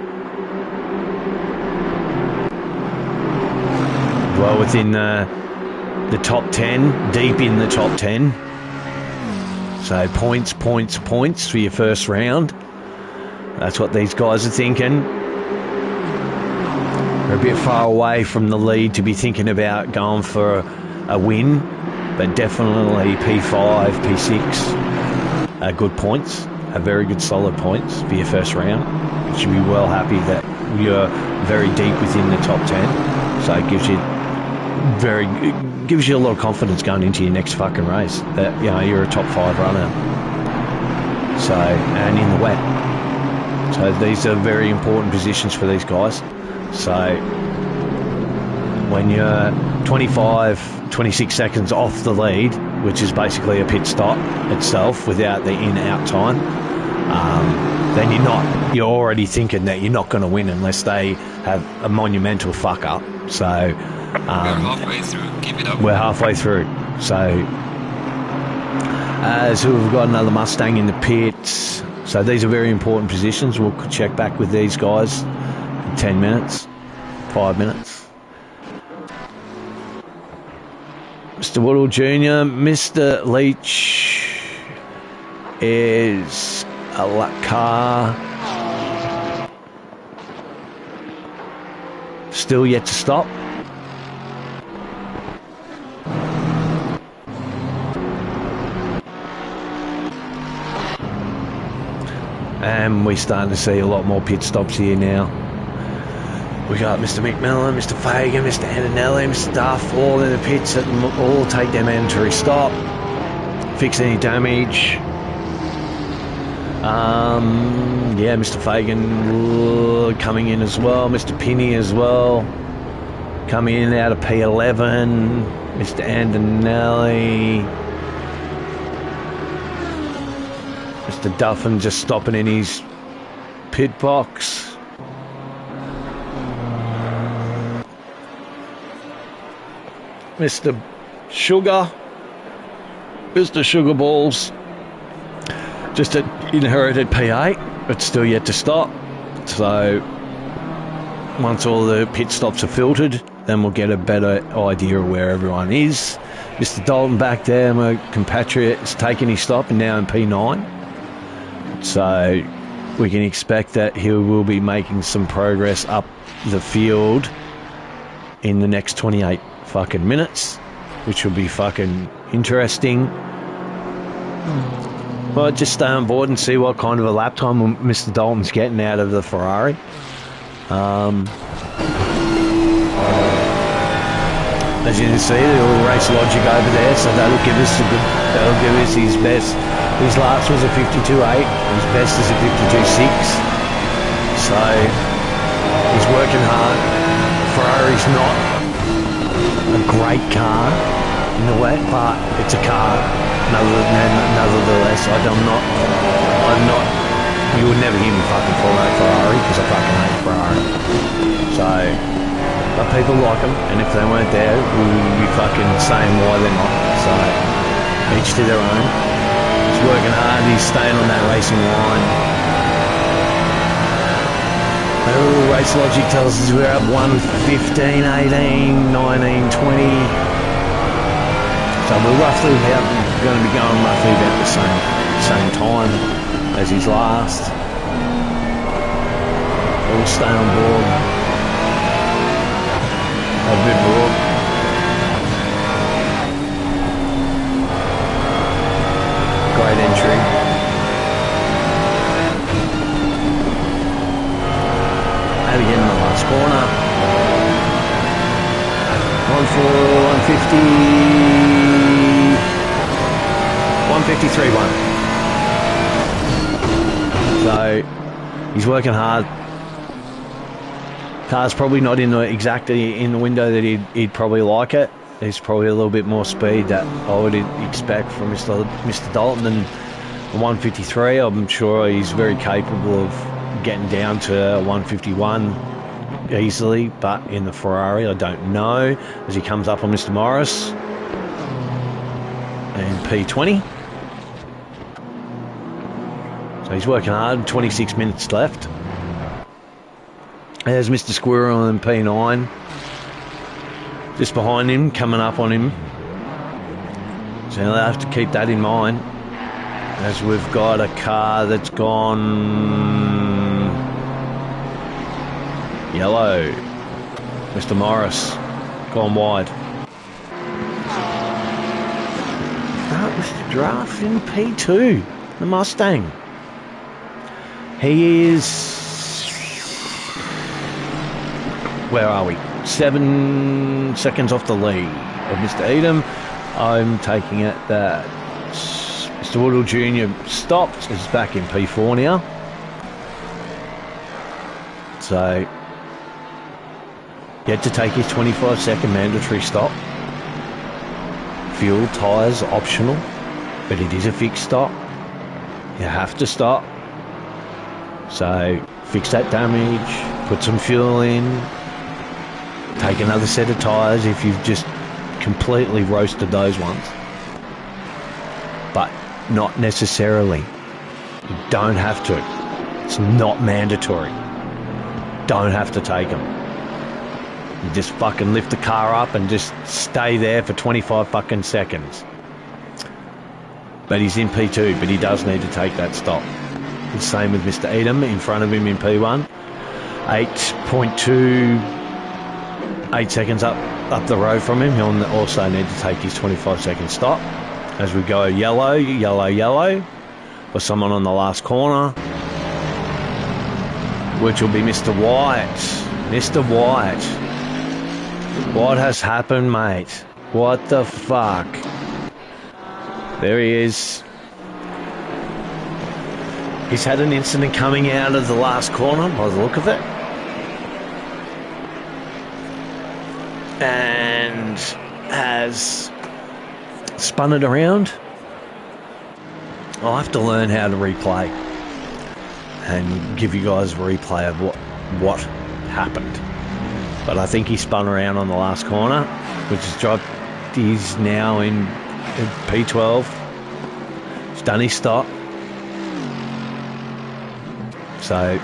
Well within the top 10, deep in the top 10. So points for your first round. That's what these guys are thinking. They're a bit far away from the lead to be thinking about going for a win, but definitely P5, P6 are good points, are very good solid points for your first round. You should be well happy that you're very deep within the top 10. So it gives you a lot of confidence going into your next fucking race that you're a top 5 runner. So, and in the wet. So these are very important positions for these guys. So when you're 26 seconds off the lead, which is basically a pit stop itself without the in-out time, then you're already thinking that you're not going to win unless they have a monumental fuck up. So We're halfway through. Keep it up. we're halfway through. So we've got another Mustang in the pits. So these are very important positions. We'll check back with these guys in 10 minutes, 5 minutes. Mr. Woodall Jr., Mr. Leach is a car still yet to stop. And we're starting to see a lot more pit stops here now. We got Mr. McMillan, Mr. Fagan, Mr. Antonelli, Mr. Duff, all in the pits that all take their mandatory stop, fix any damage. Yeah, Mr. Fagan coming in as well, Mr. Pinney as well, coming in out of P11, Mr. Antonelli. Mr. Duffin just stopping in his pit box. Mr. Sugar Balls just inherited P8, but still yet to stop. So once all the pit stops are filtered, then we'll get a better idea of where everyone is. Mr. Dalton back there, my compatriot, is taking his stop and now in P9. So we can expect that he will be making some progress up the field in the next 28 fucking minutes, which will be fucking interesting. Well, just stay on board and see what kind of a lap time Mr. Dalton's getting out of the Ferrari. As you can see, the little race logic over there, so that'll give us his best. His last was a 52.8. His best is a 52.6. So he's working hard. Ferrari's not a great car in the wet, but it's a car. Nevertheless, I'm not. You would never hear me fucking call out Ferrari because I fucking hate Ferrari. So, but people like them, and if they weren't there, we would be fucking saying why they're not. So, each to their own. He's working hard. He's staying on that racing line. Oh, race logic tells us we're up 1:15, 18, 19, 20. So we're roughly going to be going roughly about the same time as his last. We'll stay on board. A bit broad. Great entry. And again in the last corner. 150. 153.1. So he's working hard. Car's probably not exactly in the window that he'd probably like it. There's probably a little bit more speed that I would expect from Mr. Dalton than 153. I'm sure he's very capable of getting down to 151 easily, but in the Ferrari I don't know, as he comes up on Mr. Morris and P20. So he's working hard. 26 minutes left. There's Mr. Squirrel in P9 just behind him, coming up on him, so they'll have to keep that in mind as we've got a car that's gone yellow. Mr. Morris gone wide. Mr. Draft in P2, the Mustang. He is, where are we? 7 seconds off the lead of Mr. Edam. I'm taking it that Mr. Woodall Jr. stopped. He's back in P4 now. So He had to take his 25-second mandatory stop. Fuel, tyres, optional, but it is a fixed stop. You have to stop. So fix that damage, put some fuel in, take another set of tyres if you've just completely roasted those ones. But not necessarily. You don't have to. It's not mandatory. Don't have to take them. You just fucking lift the car up and just stay there for 25 fucking seconds. But he's in P2, but he does need to take that stop. The same with Mr. Edam in front of him in P1. 8.2, 8 seconds up the road from him. He'll also need to take his 25-second stop. As we go yellow, yellow, yellow, for someone on the last corner, which will be Mr. White. Mr. White. What has happened, mate? What the fuck? There he is. He's had an incident coming out of the last corner by the look of it. And has spun it around. I'll have to learn how to replay and give you guys a replay of what happened. But I think he spun around on the last corner, which is dropped. He's now in P12. He's done his stop. So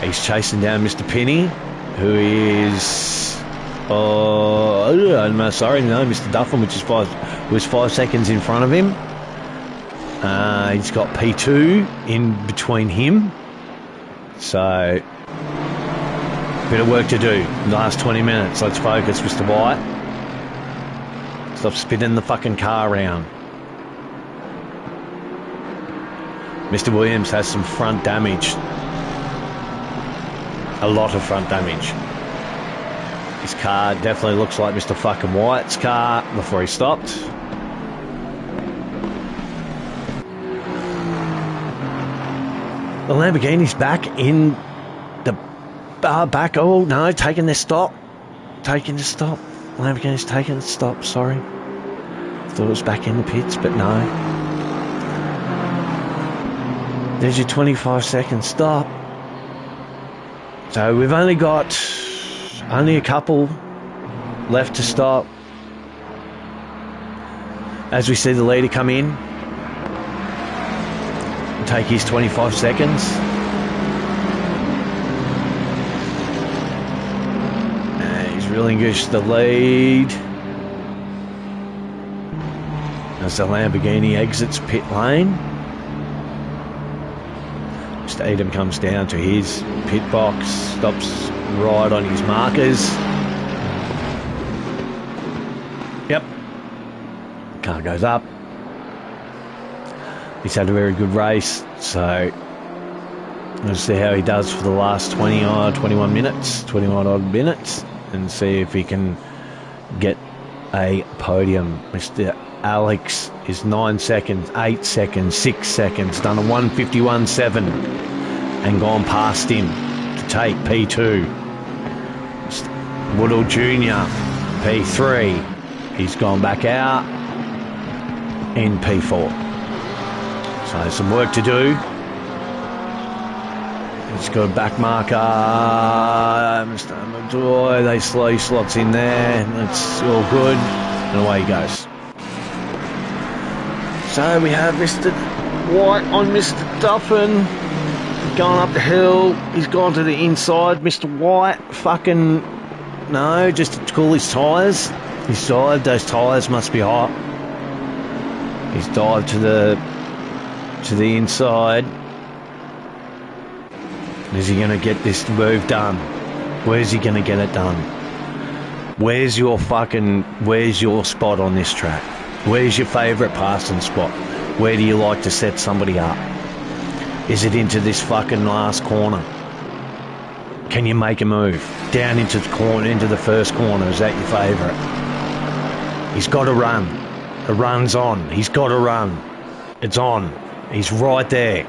he's chasing down Mr. Penny, who is Mr. Duffin, which is was 5 seconds in front of him. He's got P2 in between him. So bit of work to do in the last 20 minutes. Let's focus, Mr. White. Stop spinning the fucking car around. Mr. Williams has some front damage. A lot of front damage. His car definitely looks like Mr. fucking White's car before he stopped. The Lamborghini's back in the back. Oh no, taking the stop. Lamborghini's taking the stop, sorry. Thought it was back in the pits, but no. There's your 25-second stop. So we've only got a couple left to stop. As we see the leader come in, take his 25 seconds. And he's relinquished the lead. As the Lamborghini exits pit lane. Mr. Edam comes down to his pit box, stops right on his markers. Yep. Car goes up. He's had a very good race, so we'll see how he does for the last 21 minutes, and see if he can get a podium. Mr. Alex is 9 seconds, 8 seconds, 6 seconds, done a 1:51.7 and gone past him to take P2. Mr. Woodall Jr., P3. He's gone back out in P4. So some work to do. He's got a back marker. Mr. Amador, they slow slots in there. That's all good. And away he goes. So we have Mr. White on Mr. Duffin. Going up the hill. He's gone to the inside. Mr. White fucking... No, just to cool his tyres. He's dived. Those tyres must be hot. He's dived to the inside. Is he going to get this move done? Where's he going to get it done? Where's your spot on this track? Where's your favourite passing spot? Where do you like to set somebody up? Is it into this fucking last corner? Can you make a move? Down into the corner, into the first corner, is that your favourite? He's got to run. The run's on. He's got to run. It's on. He's right there.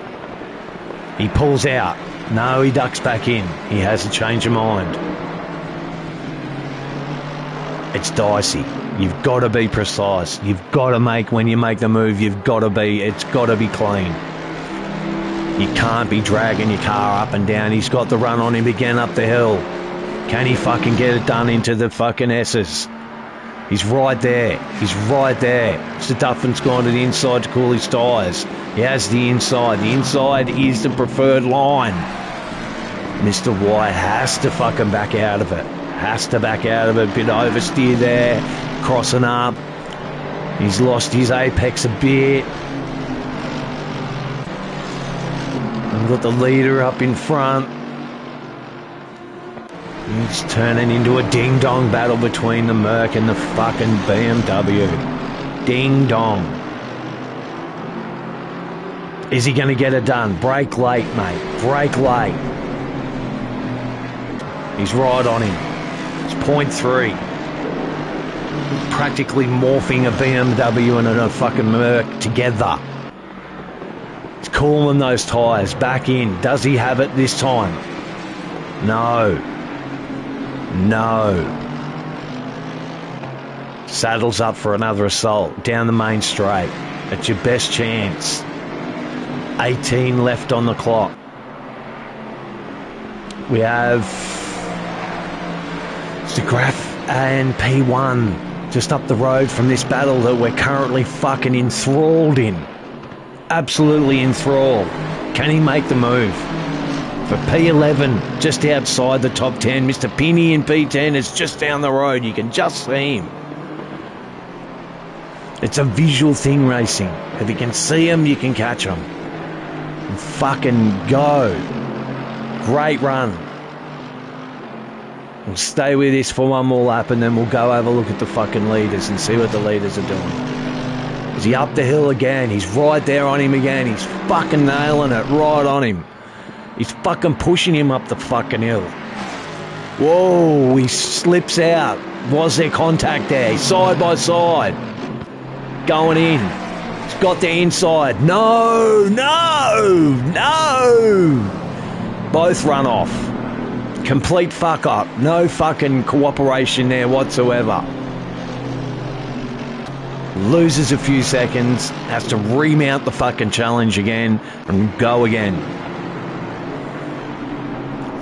He pulls out. No, he ducks back in. He has a change of mind. It's dicey. You've got to be precise. You've got to when you make the move, it's got to be clean. You can't be dragging your car up and down. He's got the run on him again up the hill. Can he fucking get it done into the fucking S's? He's right there. He's right there. Mr. Duffin's gone to the inside to cool his tyres. He has the inside. The inside is the preferred line. Mr. White has to fucking back out of it. Has to back out of it. Bit oversteer there. Crossing up. He's lost his apex a bit. We've got the leader up in front. It's turning into a ding-dong battle between the Merc and the fucking BMW. Ding-dong. Is he going to get it done? Brake late, mate. Brake late. He's right on him. It's 0.3. Practically morphing a BMW and a fucking Merc together. He's cooling those tyres. Back in. Does he have it this time? No. No. Saddles up for another assault. Down the main straight. It's your best chance. 18 left on the clock. We have Graf and P1 just up the road from this battle that we're currently fucking enthralled in. Absolutely enthralled. Can he make the move? For P11, just outside the top 10, Mr. Penny in P10 is just down the road. You can just see him. It's a visual thing, racing. If you can see him, you can catch him. And fucking go. Great run. We'll stay with this for one more lap and then we'll go have a look at the fucking leaders and see what the leaders are doing. Is he up the hill again? He's right there on him again. He's fucking nailing it right on him. He's fucking pushing him up the fucking hill. Whoa, he slips out. Was there contact there? Side by side. Going in. He's got the inside. No, no, no. Both run off. Complete fuck up. No fucking cooperation there whatsoever. Loses a few seconds. Has to remount the fucking challenge again and go again.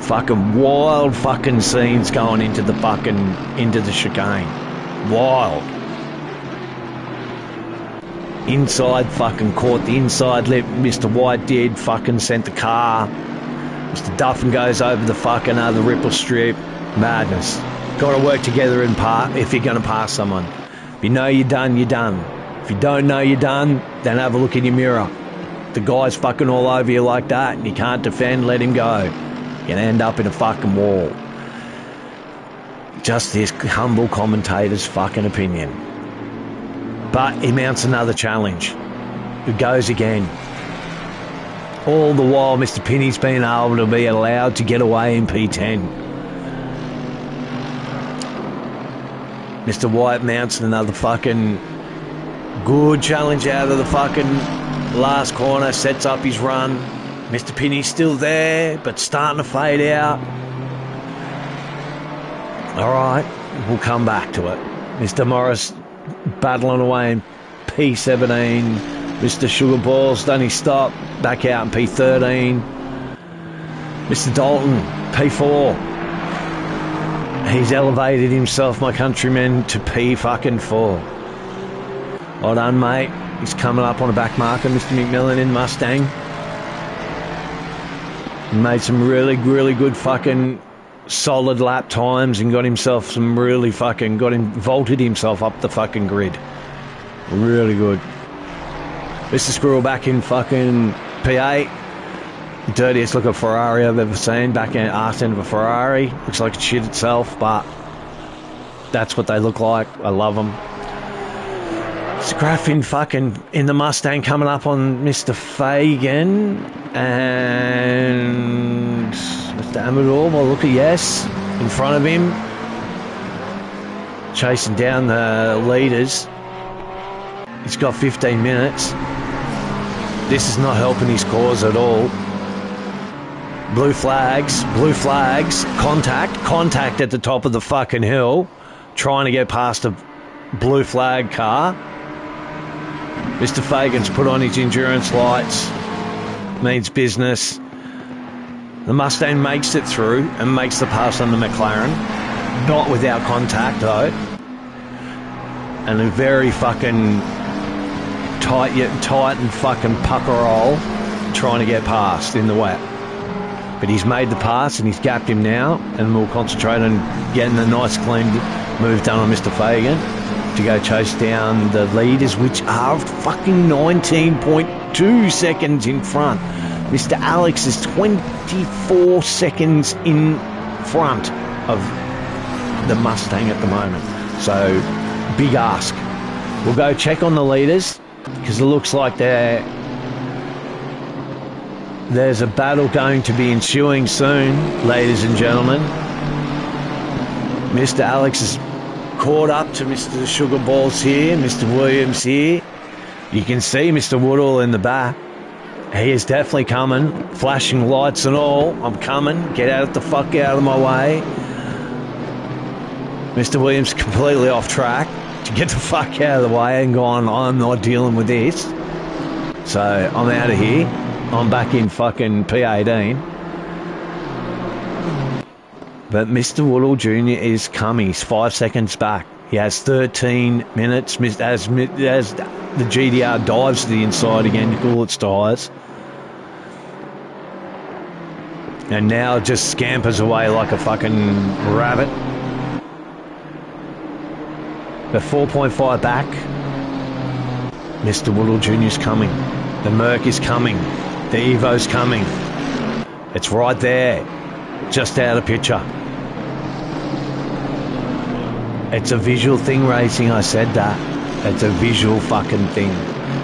Fucking wild fucking scenes going into the chicane. Wild. Inside fucking caught the inside lip. Mr. White did fucking sent the car. Mr. Duffin goes over the fucking other ripple strip. Madness. Got to work together and if you're going to pass someone. If you know you're done, you're done. If you don't know you're done, then have a look in your mirror. The guy's fucking all over you like that and you can't defend, let him go. You're going to end up in a fucking wall. Just this humble commentator's fucking opinion. But he mounts another challenge. It goes again. All the while, Mr. Penny's been able to be allowed to get away in P10. Mr. White mounts another fucking good challenge out of the fucking last corner, sets up his run. Mr. Penny's still there, but starting to fade out. All right, we'll come back to it. Mr. Morris battling away in P17. Mr. Sugarball's done his stop, back out in P13. Mr. Dalton, P4. He's elevated himself, my countrymen, to P4. Well done, mate. He's coming up on a back marker, Mr. McMillan in Mustang. He made some really, really good fucking solid lap times and got himself some really fucking, vaulted himself up the fucking grid. Really good. Mr. Squirrel back in fucking P8. Dirtiest looking Ferrari I've ever seen. Back in arse end of a Ferrari. Looks like it shit itself, but that's what they look like. I love them. Scraffing fucking in the Mustang coming up on Mr. Fagan and Mr. Amador. Well, look at yes in front of him, chasing down the leaders. He's got 15 minutes. This is not helping his cause at all. Blue flags, contact at the top of the fucking hill. trying to get past a blue flag car. Mr. Fagan's put on his endurance lights, means business. The Mustang makes it through and makes the pass on the McLaren. Not without contact, though. And a very fucking tight and fucking pucker roll trying to get past in the wet. But he's made the pass and he's gapped him now, and we'll concentrate on getting a nice clean move done on Mr. Fagan to go chase down the leaders, which are fucking 19.2 seconds in front. Mr. Alex is 24 seconds in front of the Mustang at the moment. So, big ask. We'll go check on the leaders, because it looks like there's a battle going to be ensuing soon, ladies and gentlemen. Mr. Alex is caught up to Mr. Sugar Balls here, Mr. Williams here. You can see Mr. Woodall in the back. He is definitely coming, flashing lights and all. I'm coming. Get the fuck out of my way. Mr. Williams completely off track to get the fuck out of the way and gone, I'm not dealing with this. So I'm out of here. I'm back in fucking P18. But Mr. Woodall Jr. is coming. He's 5 seconds back. He has 13 minutes as the GDR dives to the inside again to cool its tyres. And now just scampers away like a fucking rabbit. The 4.5 back. Mr. Woodall Jr.'s coming. The Merc is coming. The Evo's coming. It's right there. Just out of picture. It's a visual thing, racing. I said that. It's a visual fucking thing.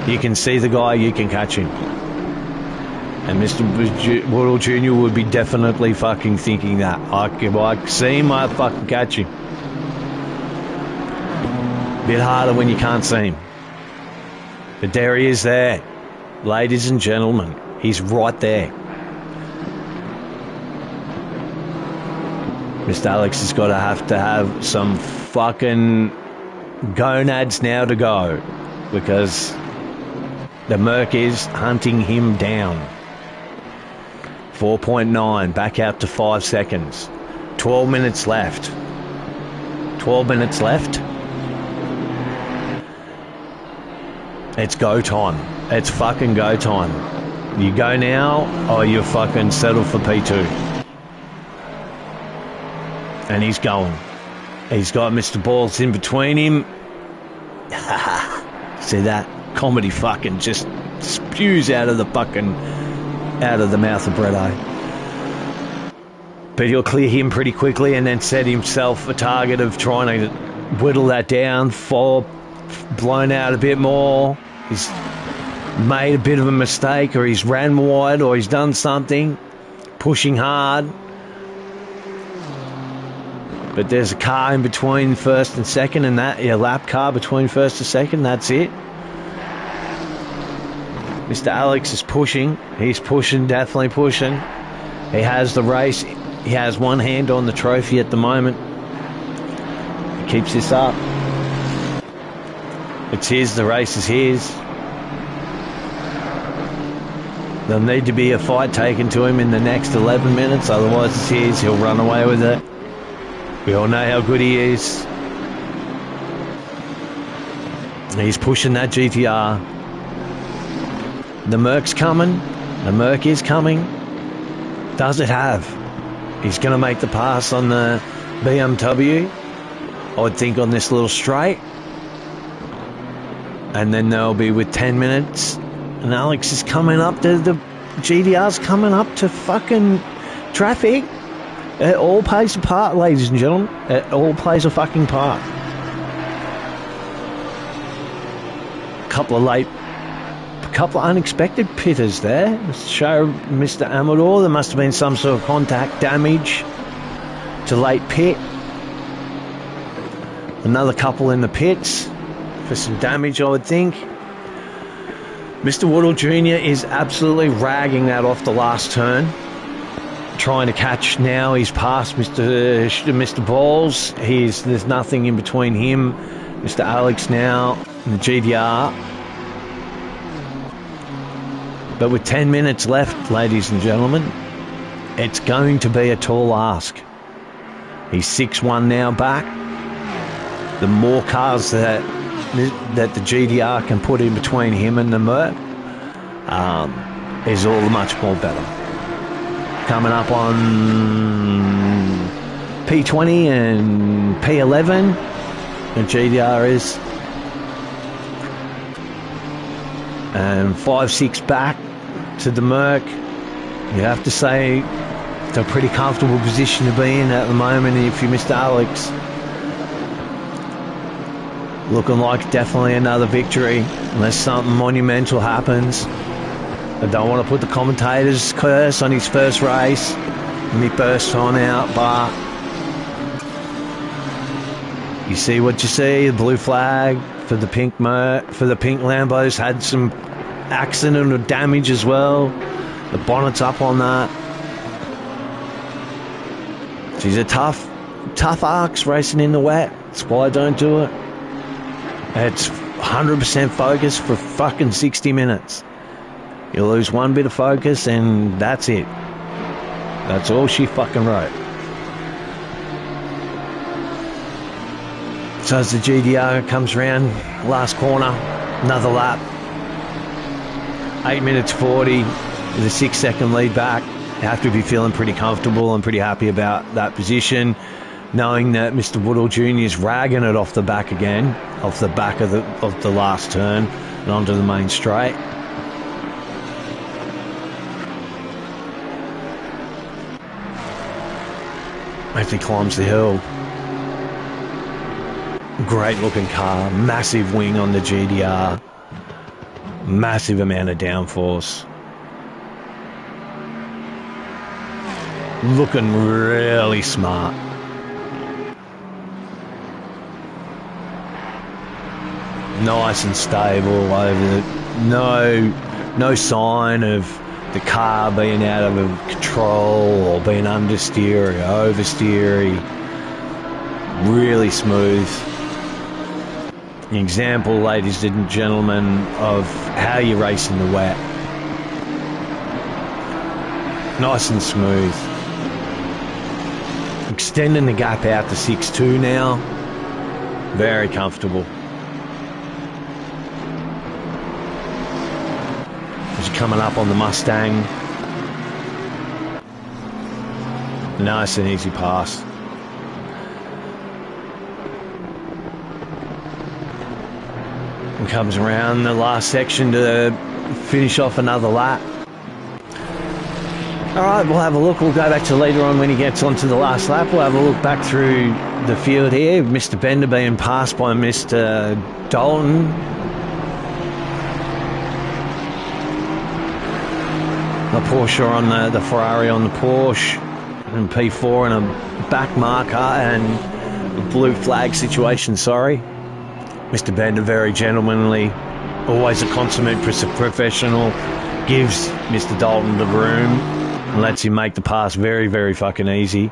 You can see the guy, you can catch him. And Mr. Woodall Jr. would be definitely fucking thinking that. I see him, I fucking catch him. Bit harder when you can't see him. But there he is there. Ladies and gentlemen, he's right there. Mr. Alex has got to have some fucking gonads now to go, because the Merc is hunting him down. 4.9, back out to 5 seconds. 12 minutes left. 12 minutes left. It's go time. It's fucking go time. You go now, or you fucking settle for P2. And he's going. He's got Mr. Balls in between him. See that? Comedy fucking just spews out of the mouth of Bretto. But he'll clear him pretty quickly and then set himself a target of trying to whittle that down, blown out a bit more. He's made a bit of a mistake, or he's ran wide, or he's done something, pushing hard. But there's a car in between first and second, and a lap car between first and second. That's it. Mr. Alex is pushing. He's pushing, definitely pushing. He has the race. He has one hand on the trophy at the moment. He keeps this up. It's his. The race is his. There'll need to be a fight taken to him in the next 11 minutes. Otherwise it's his. He'll run away with it. We all know how good he is. He's pushing that GTR. The Merc's coming. The Merc is coming. Does it have? He's going to make the pass on the BMW. I would think on this little straight. And then they'll be with 10 minutes. And Alex is coming up to the GDR's coming up to fucking traffic. It all plays a part, ladies and gentlemen. It all plays a fucking part. Couple of unexpected pitters there. Show Mr. Amador there must have been some sort of contact damage to late pit. Another couple in the pits for some damage, I would think. Mr. Woodall Jr. is absolutely ragging that off the last turn. trying to catch now. He's past Mr. Balls. There's nothing in between him, Mr. Alex now, and the GDR. But with 10 minutes left, ladies and gentlemen, it's going to be a tall ask. He's 6-1 now back. The more cars that the GDR can put in between him and the Merc is all much more better. Coming up on P20 and P11, the GDR is. And 5-6 back to the Merc. You have to say it's a pretty comfortable position to be in at the moment if you're Mr. Alex. Looking like definitely another victory, unless something monumental happens. I don't want to put the commentator's curse on his first race, me first time out, but you see what you see. The blue flag for the pink Lambos had some accident or damage as well. The bonnet's up on that. She's a tough arcs racing in the wet. That's why I don't do it. It's 100% focus for fucking 60 minutes. You lose one bit of focus and that's it. That's all she fucking wrote. So as the GDR comes around, last corner, another lap. 8 minutes 40 with a 6-second lead back. You have to be feeling pretty comfortable and pretty happy about that position, knowing that Mr. Woodall Jr. is ragging it off the back again, off the back of the last turn and onto the main straight. As he climbs the hill. Great looking car, massive wing on the GDR, massive amount of downforce. Looking really smart. Nice and stable over no sign of the car being out of control or being understeer or oversteer. Really smooth. An example, ladies and gentlemen, of how you race in the wet. Nice and smooth. Extending the gap out to 6.2 now. Very comfortable. As you're coming up on the Mustang. Nice and easy pass. And comes around the last section to finish off another lap. Alright, we'll have a look. We'll go back to later on when he gets onto the last lap. We'll have a look back through the field here. Mr. Bender being passed by Mr. Dalton. The Porsche on the Ferrari on the Porsche. And P4 and a back marker and a blue flag situation, sorry. Mr. Bender, very gentlemanly, always a consummate professional, gives Mr. Dalton the room and lets him make the pass very, very fucking easy.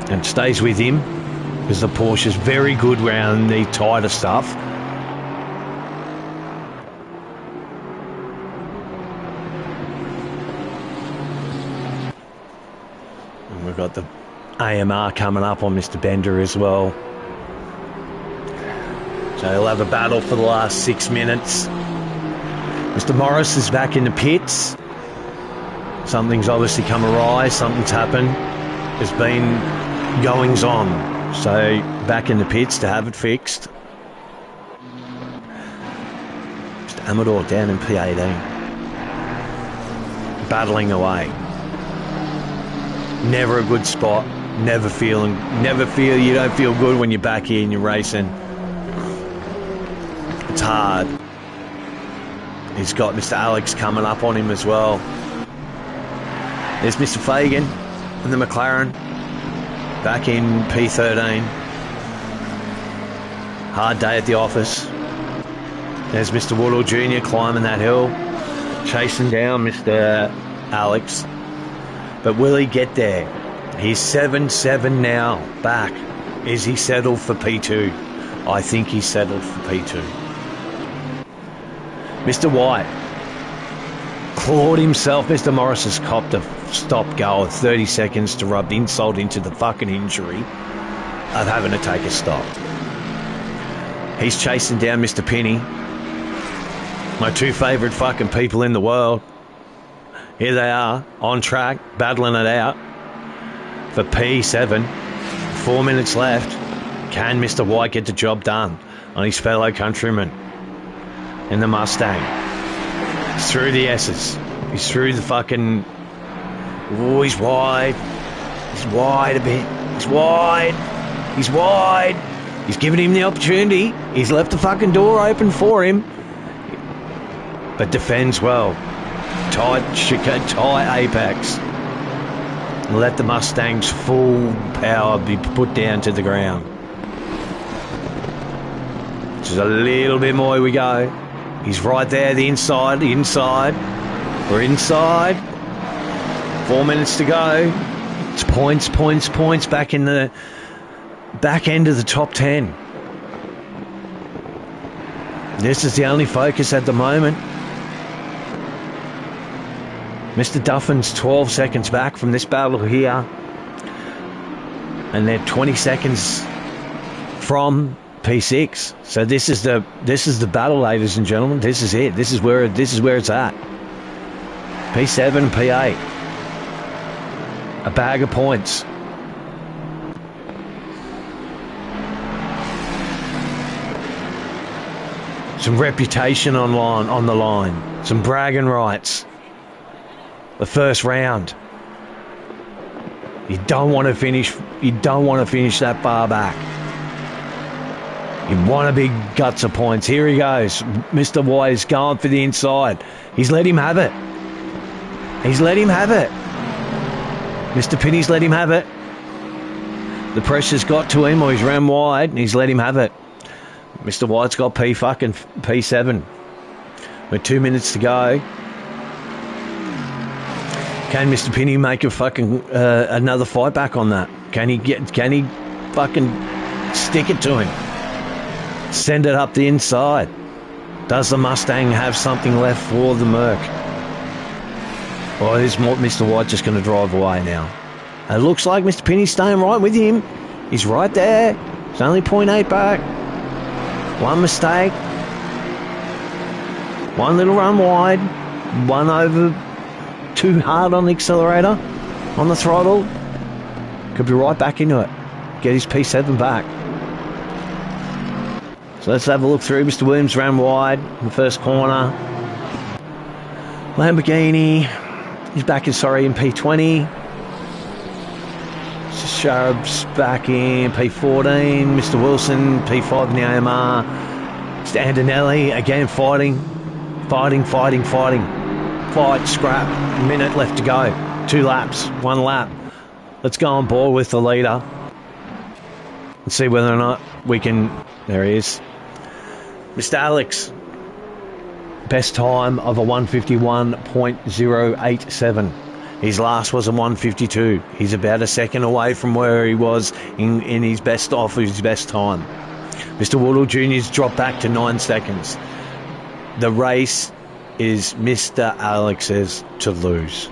And stays with him because the Porsche's very good around the tighter stuff. And we've got the AMR coming up on Mr. Bender as well. So he'll have a battle for the last 6 minutes. Mr. Morris is back in the pits. Something's obviously come awry, something's happened. There's been goings on. So back in the pits to have it fixed. Mr. Amador down in P18. Battling away. Never a good spot. Never feel you don't feel good when you're back here and you're racing. It's hard. He's got Mr. Alex coming up on him as well. There's Mr. Fagan and the McLaren back in P13. Hard day at the office. There's Mr. Woodall Jr. climbing that hill. chasing down Mr. Alex. But will he get there? He's 7-7 now, back. Is he settled for P2? I think he's settled for P2. Mr. White clawed himself. Mr. Morris has copped a stop-go of 30 seconds to rub insult into the fucking injury of having to take a stop. He's chasing down Mr. Penny. My two favourite fucking people in the world. Here they are, on track, battling it out for P7. 4 minutes left. Can Mr. White get the job done on his fellow countryman in the Mustang? He's through the S's. He's through the fucking... Oh, he's wide. He's wide a bit. He's wide. He's wide. He's given him the opportunity. He's left the fucking door open for him. But defends well. Tight apex. Let the Mustang's full power be put down to the ground. Just a little bit more, here we go. He's right there, the inside. We're inside. 4 minutes to go. It's points, back in the back end of the top 10. This is the only focus at the moment. Mr. Duffin's 12 seconds back from this battle here. And they're 20 seconds from P6. So this is the battle, ladies and gentlemen. This is it. This is where it's at. P7 and P8. A bag of points. Some reputation on the line. Some bragging rights. The first round. You don't want to finish that far back. You want a big guts of points. Here he goes. Mr. White is going for the inside. He's let him have it. Mr. Penny's let him have it. The pressure's got to him, or he's ran wide, and he's let him have it. Mr. White's got P7. With 2 minutes to go. Can Mr. Penny make a fucking another fight back on that? Can he fucking stick it to him? Send it up the inside. Does the Mustang have something left for the Merc? Or is Mr. White just going to drive away now? It looks like Mr. Penny's staying right with him. He's right there. It's only 0.8 back. One mistake. One little run wide. One over too hard on the accelerator. On the throttle. Could be right back into it. Get his P7 back. So let's have a look through. Mr. Williams ran wide in the first corner. Lamborghini. He's back in P20. Sharab's back in P14. Mr. Wilson, P5 in the AMR. Mr. Antonelli, again fighting. Fight, scrap. A minute left to go. 2 laps, 1 lap. Let's go on board with the leader. Let's see whether or not we can... There he is. Mr. Alex. Best time of a 151.087. His last was a 152. He's about a second away from where he was in his best time. Mr. Woodall Jr.'s dropped back to 9 seconds. The race is Mr. Alex's to lose.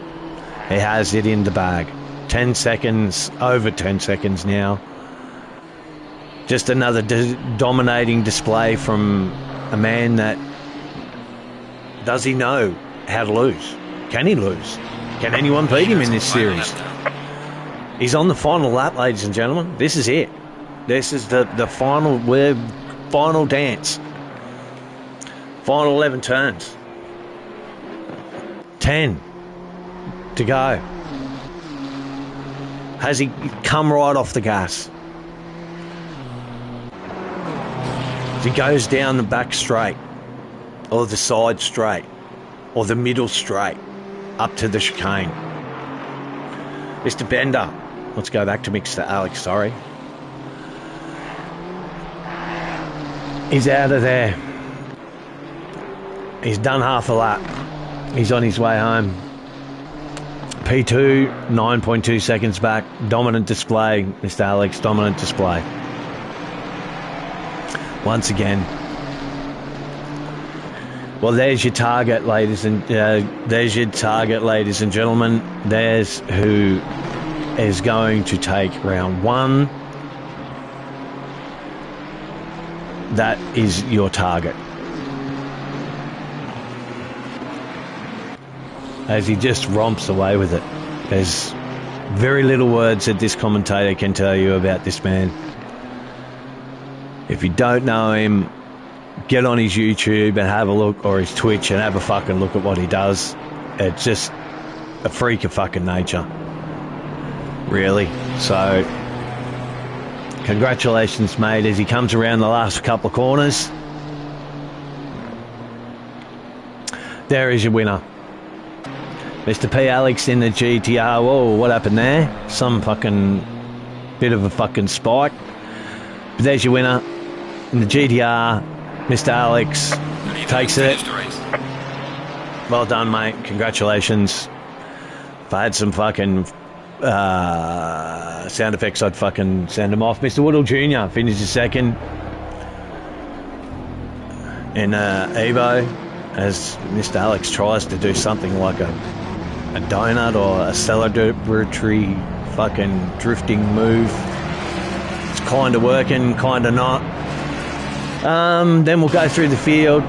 He has it in the bag. 10 seconds, over 10 seconds now. Just another dominating display from a man that... Does he know how to lose? Can he lose? Can anyone beat him in this series? He's on the final lap, ladies and gentlemen. This is it. This is the final dance. Final 11 turns. 10 to go. Has he come right off the gas? He goes down the back straight, or the side straight, or the middle straight, up to the chicane. Mr. Bender. Let's go back to Mr. Alex, sorry. He's out of there. He's done half a lap. He's on his way home. P2, 9.2 seconds back. Dominant display, Mr. Alex. Dominant display. Once again. Well, there's your target, ladies and gentlemen. There's who is going to take round one. That is your target. As he just romps away with it. There's very little words that this commentator can tell you about this man. If you don't know him, get on his YouTube and have a look, or his Twitch, and have a fucking look at what he does. It's just a freak of fucking nature. Really. So, congratulations, mate, as he comes around the last couple of corners. There is your winner. Mr. P. Alex in the GTR. Whoa, what happened there? Some fucking bit of a fucking spike. But there's your winner in the GTR. Mr. Alex takes it. Well done, mate. Congratulations. If I had some fucking sound effects, I'd fucking send them off. Mr. Woodall Jr. finishes second in Evo, as Mr. Alex tries to do something like a donut or a celebratory fucking drifting move. It's kind of working, kind of not. Then we'll go through the field.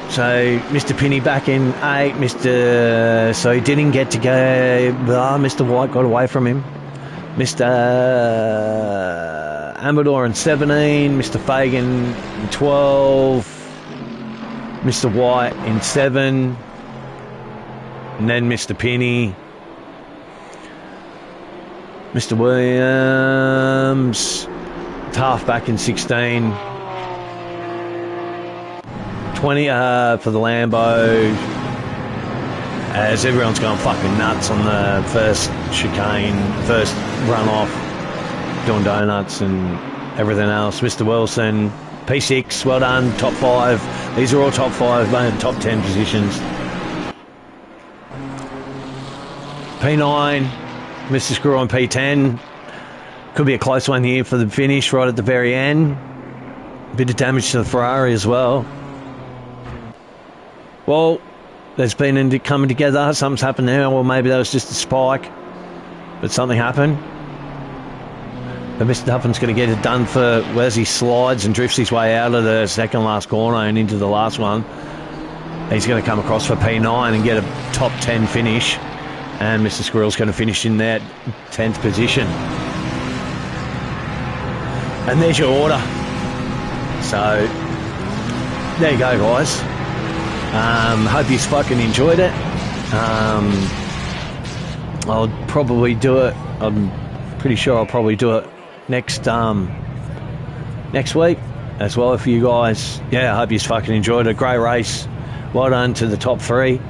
So Mr. Pinney back in 8. So he didn't get to go. Mr. White got away from him. Mr. Amador in 17. Mr. Fagan in 12. Mr. White in 7. And then Mr. Pinney. Mr. Williams. Half back in 16. 20 for the Lambo, as everyone's going fucking nuts on the first chicane, first run off, doing donuts and everything else. Mr. Wilson, P6, well done, top 5. These are all top 5, top 10 positions. P9, Mr. Screw on P10. Could be a close one here for the finish right at the very end. Bit of damage to the Ferrari as well. Well, there's been coming together. Something's happened there. Or maybe that was just a spike. But something happened. But Mr. Duffin's going to get it done for as he slides and drifts his way out of the second last corner and into the last one. He's going to come across for P9 and get a top 10 finish. And Mr. Squirrel's going to finish in that 10th position. And there's your order. So, there you go, guys. Hope you fucking enjoyed it. I'll probably do it. I'm pretty sure I'll probably do it next week as well for you guys. Yeah, I hope you fucking enjoyed it. Great race. Well done to the top 3.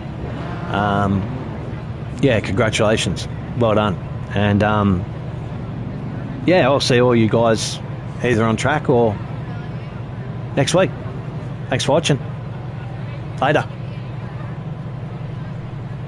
Yeah, congratulations. Well done. And yeah, I'll see all you guys either on track or next week. Thanks for watching. Later.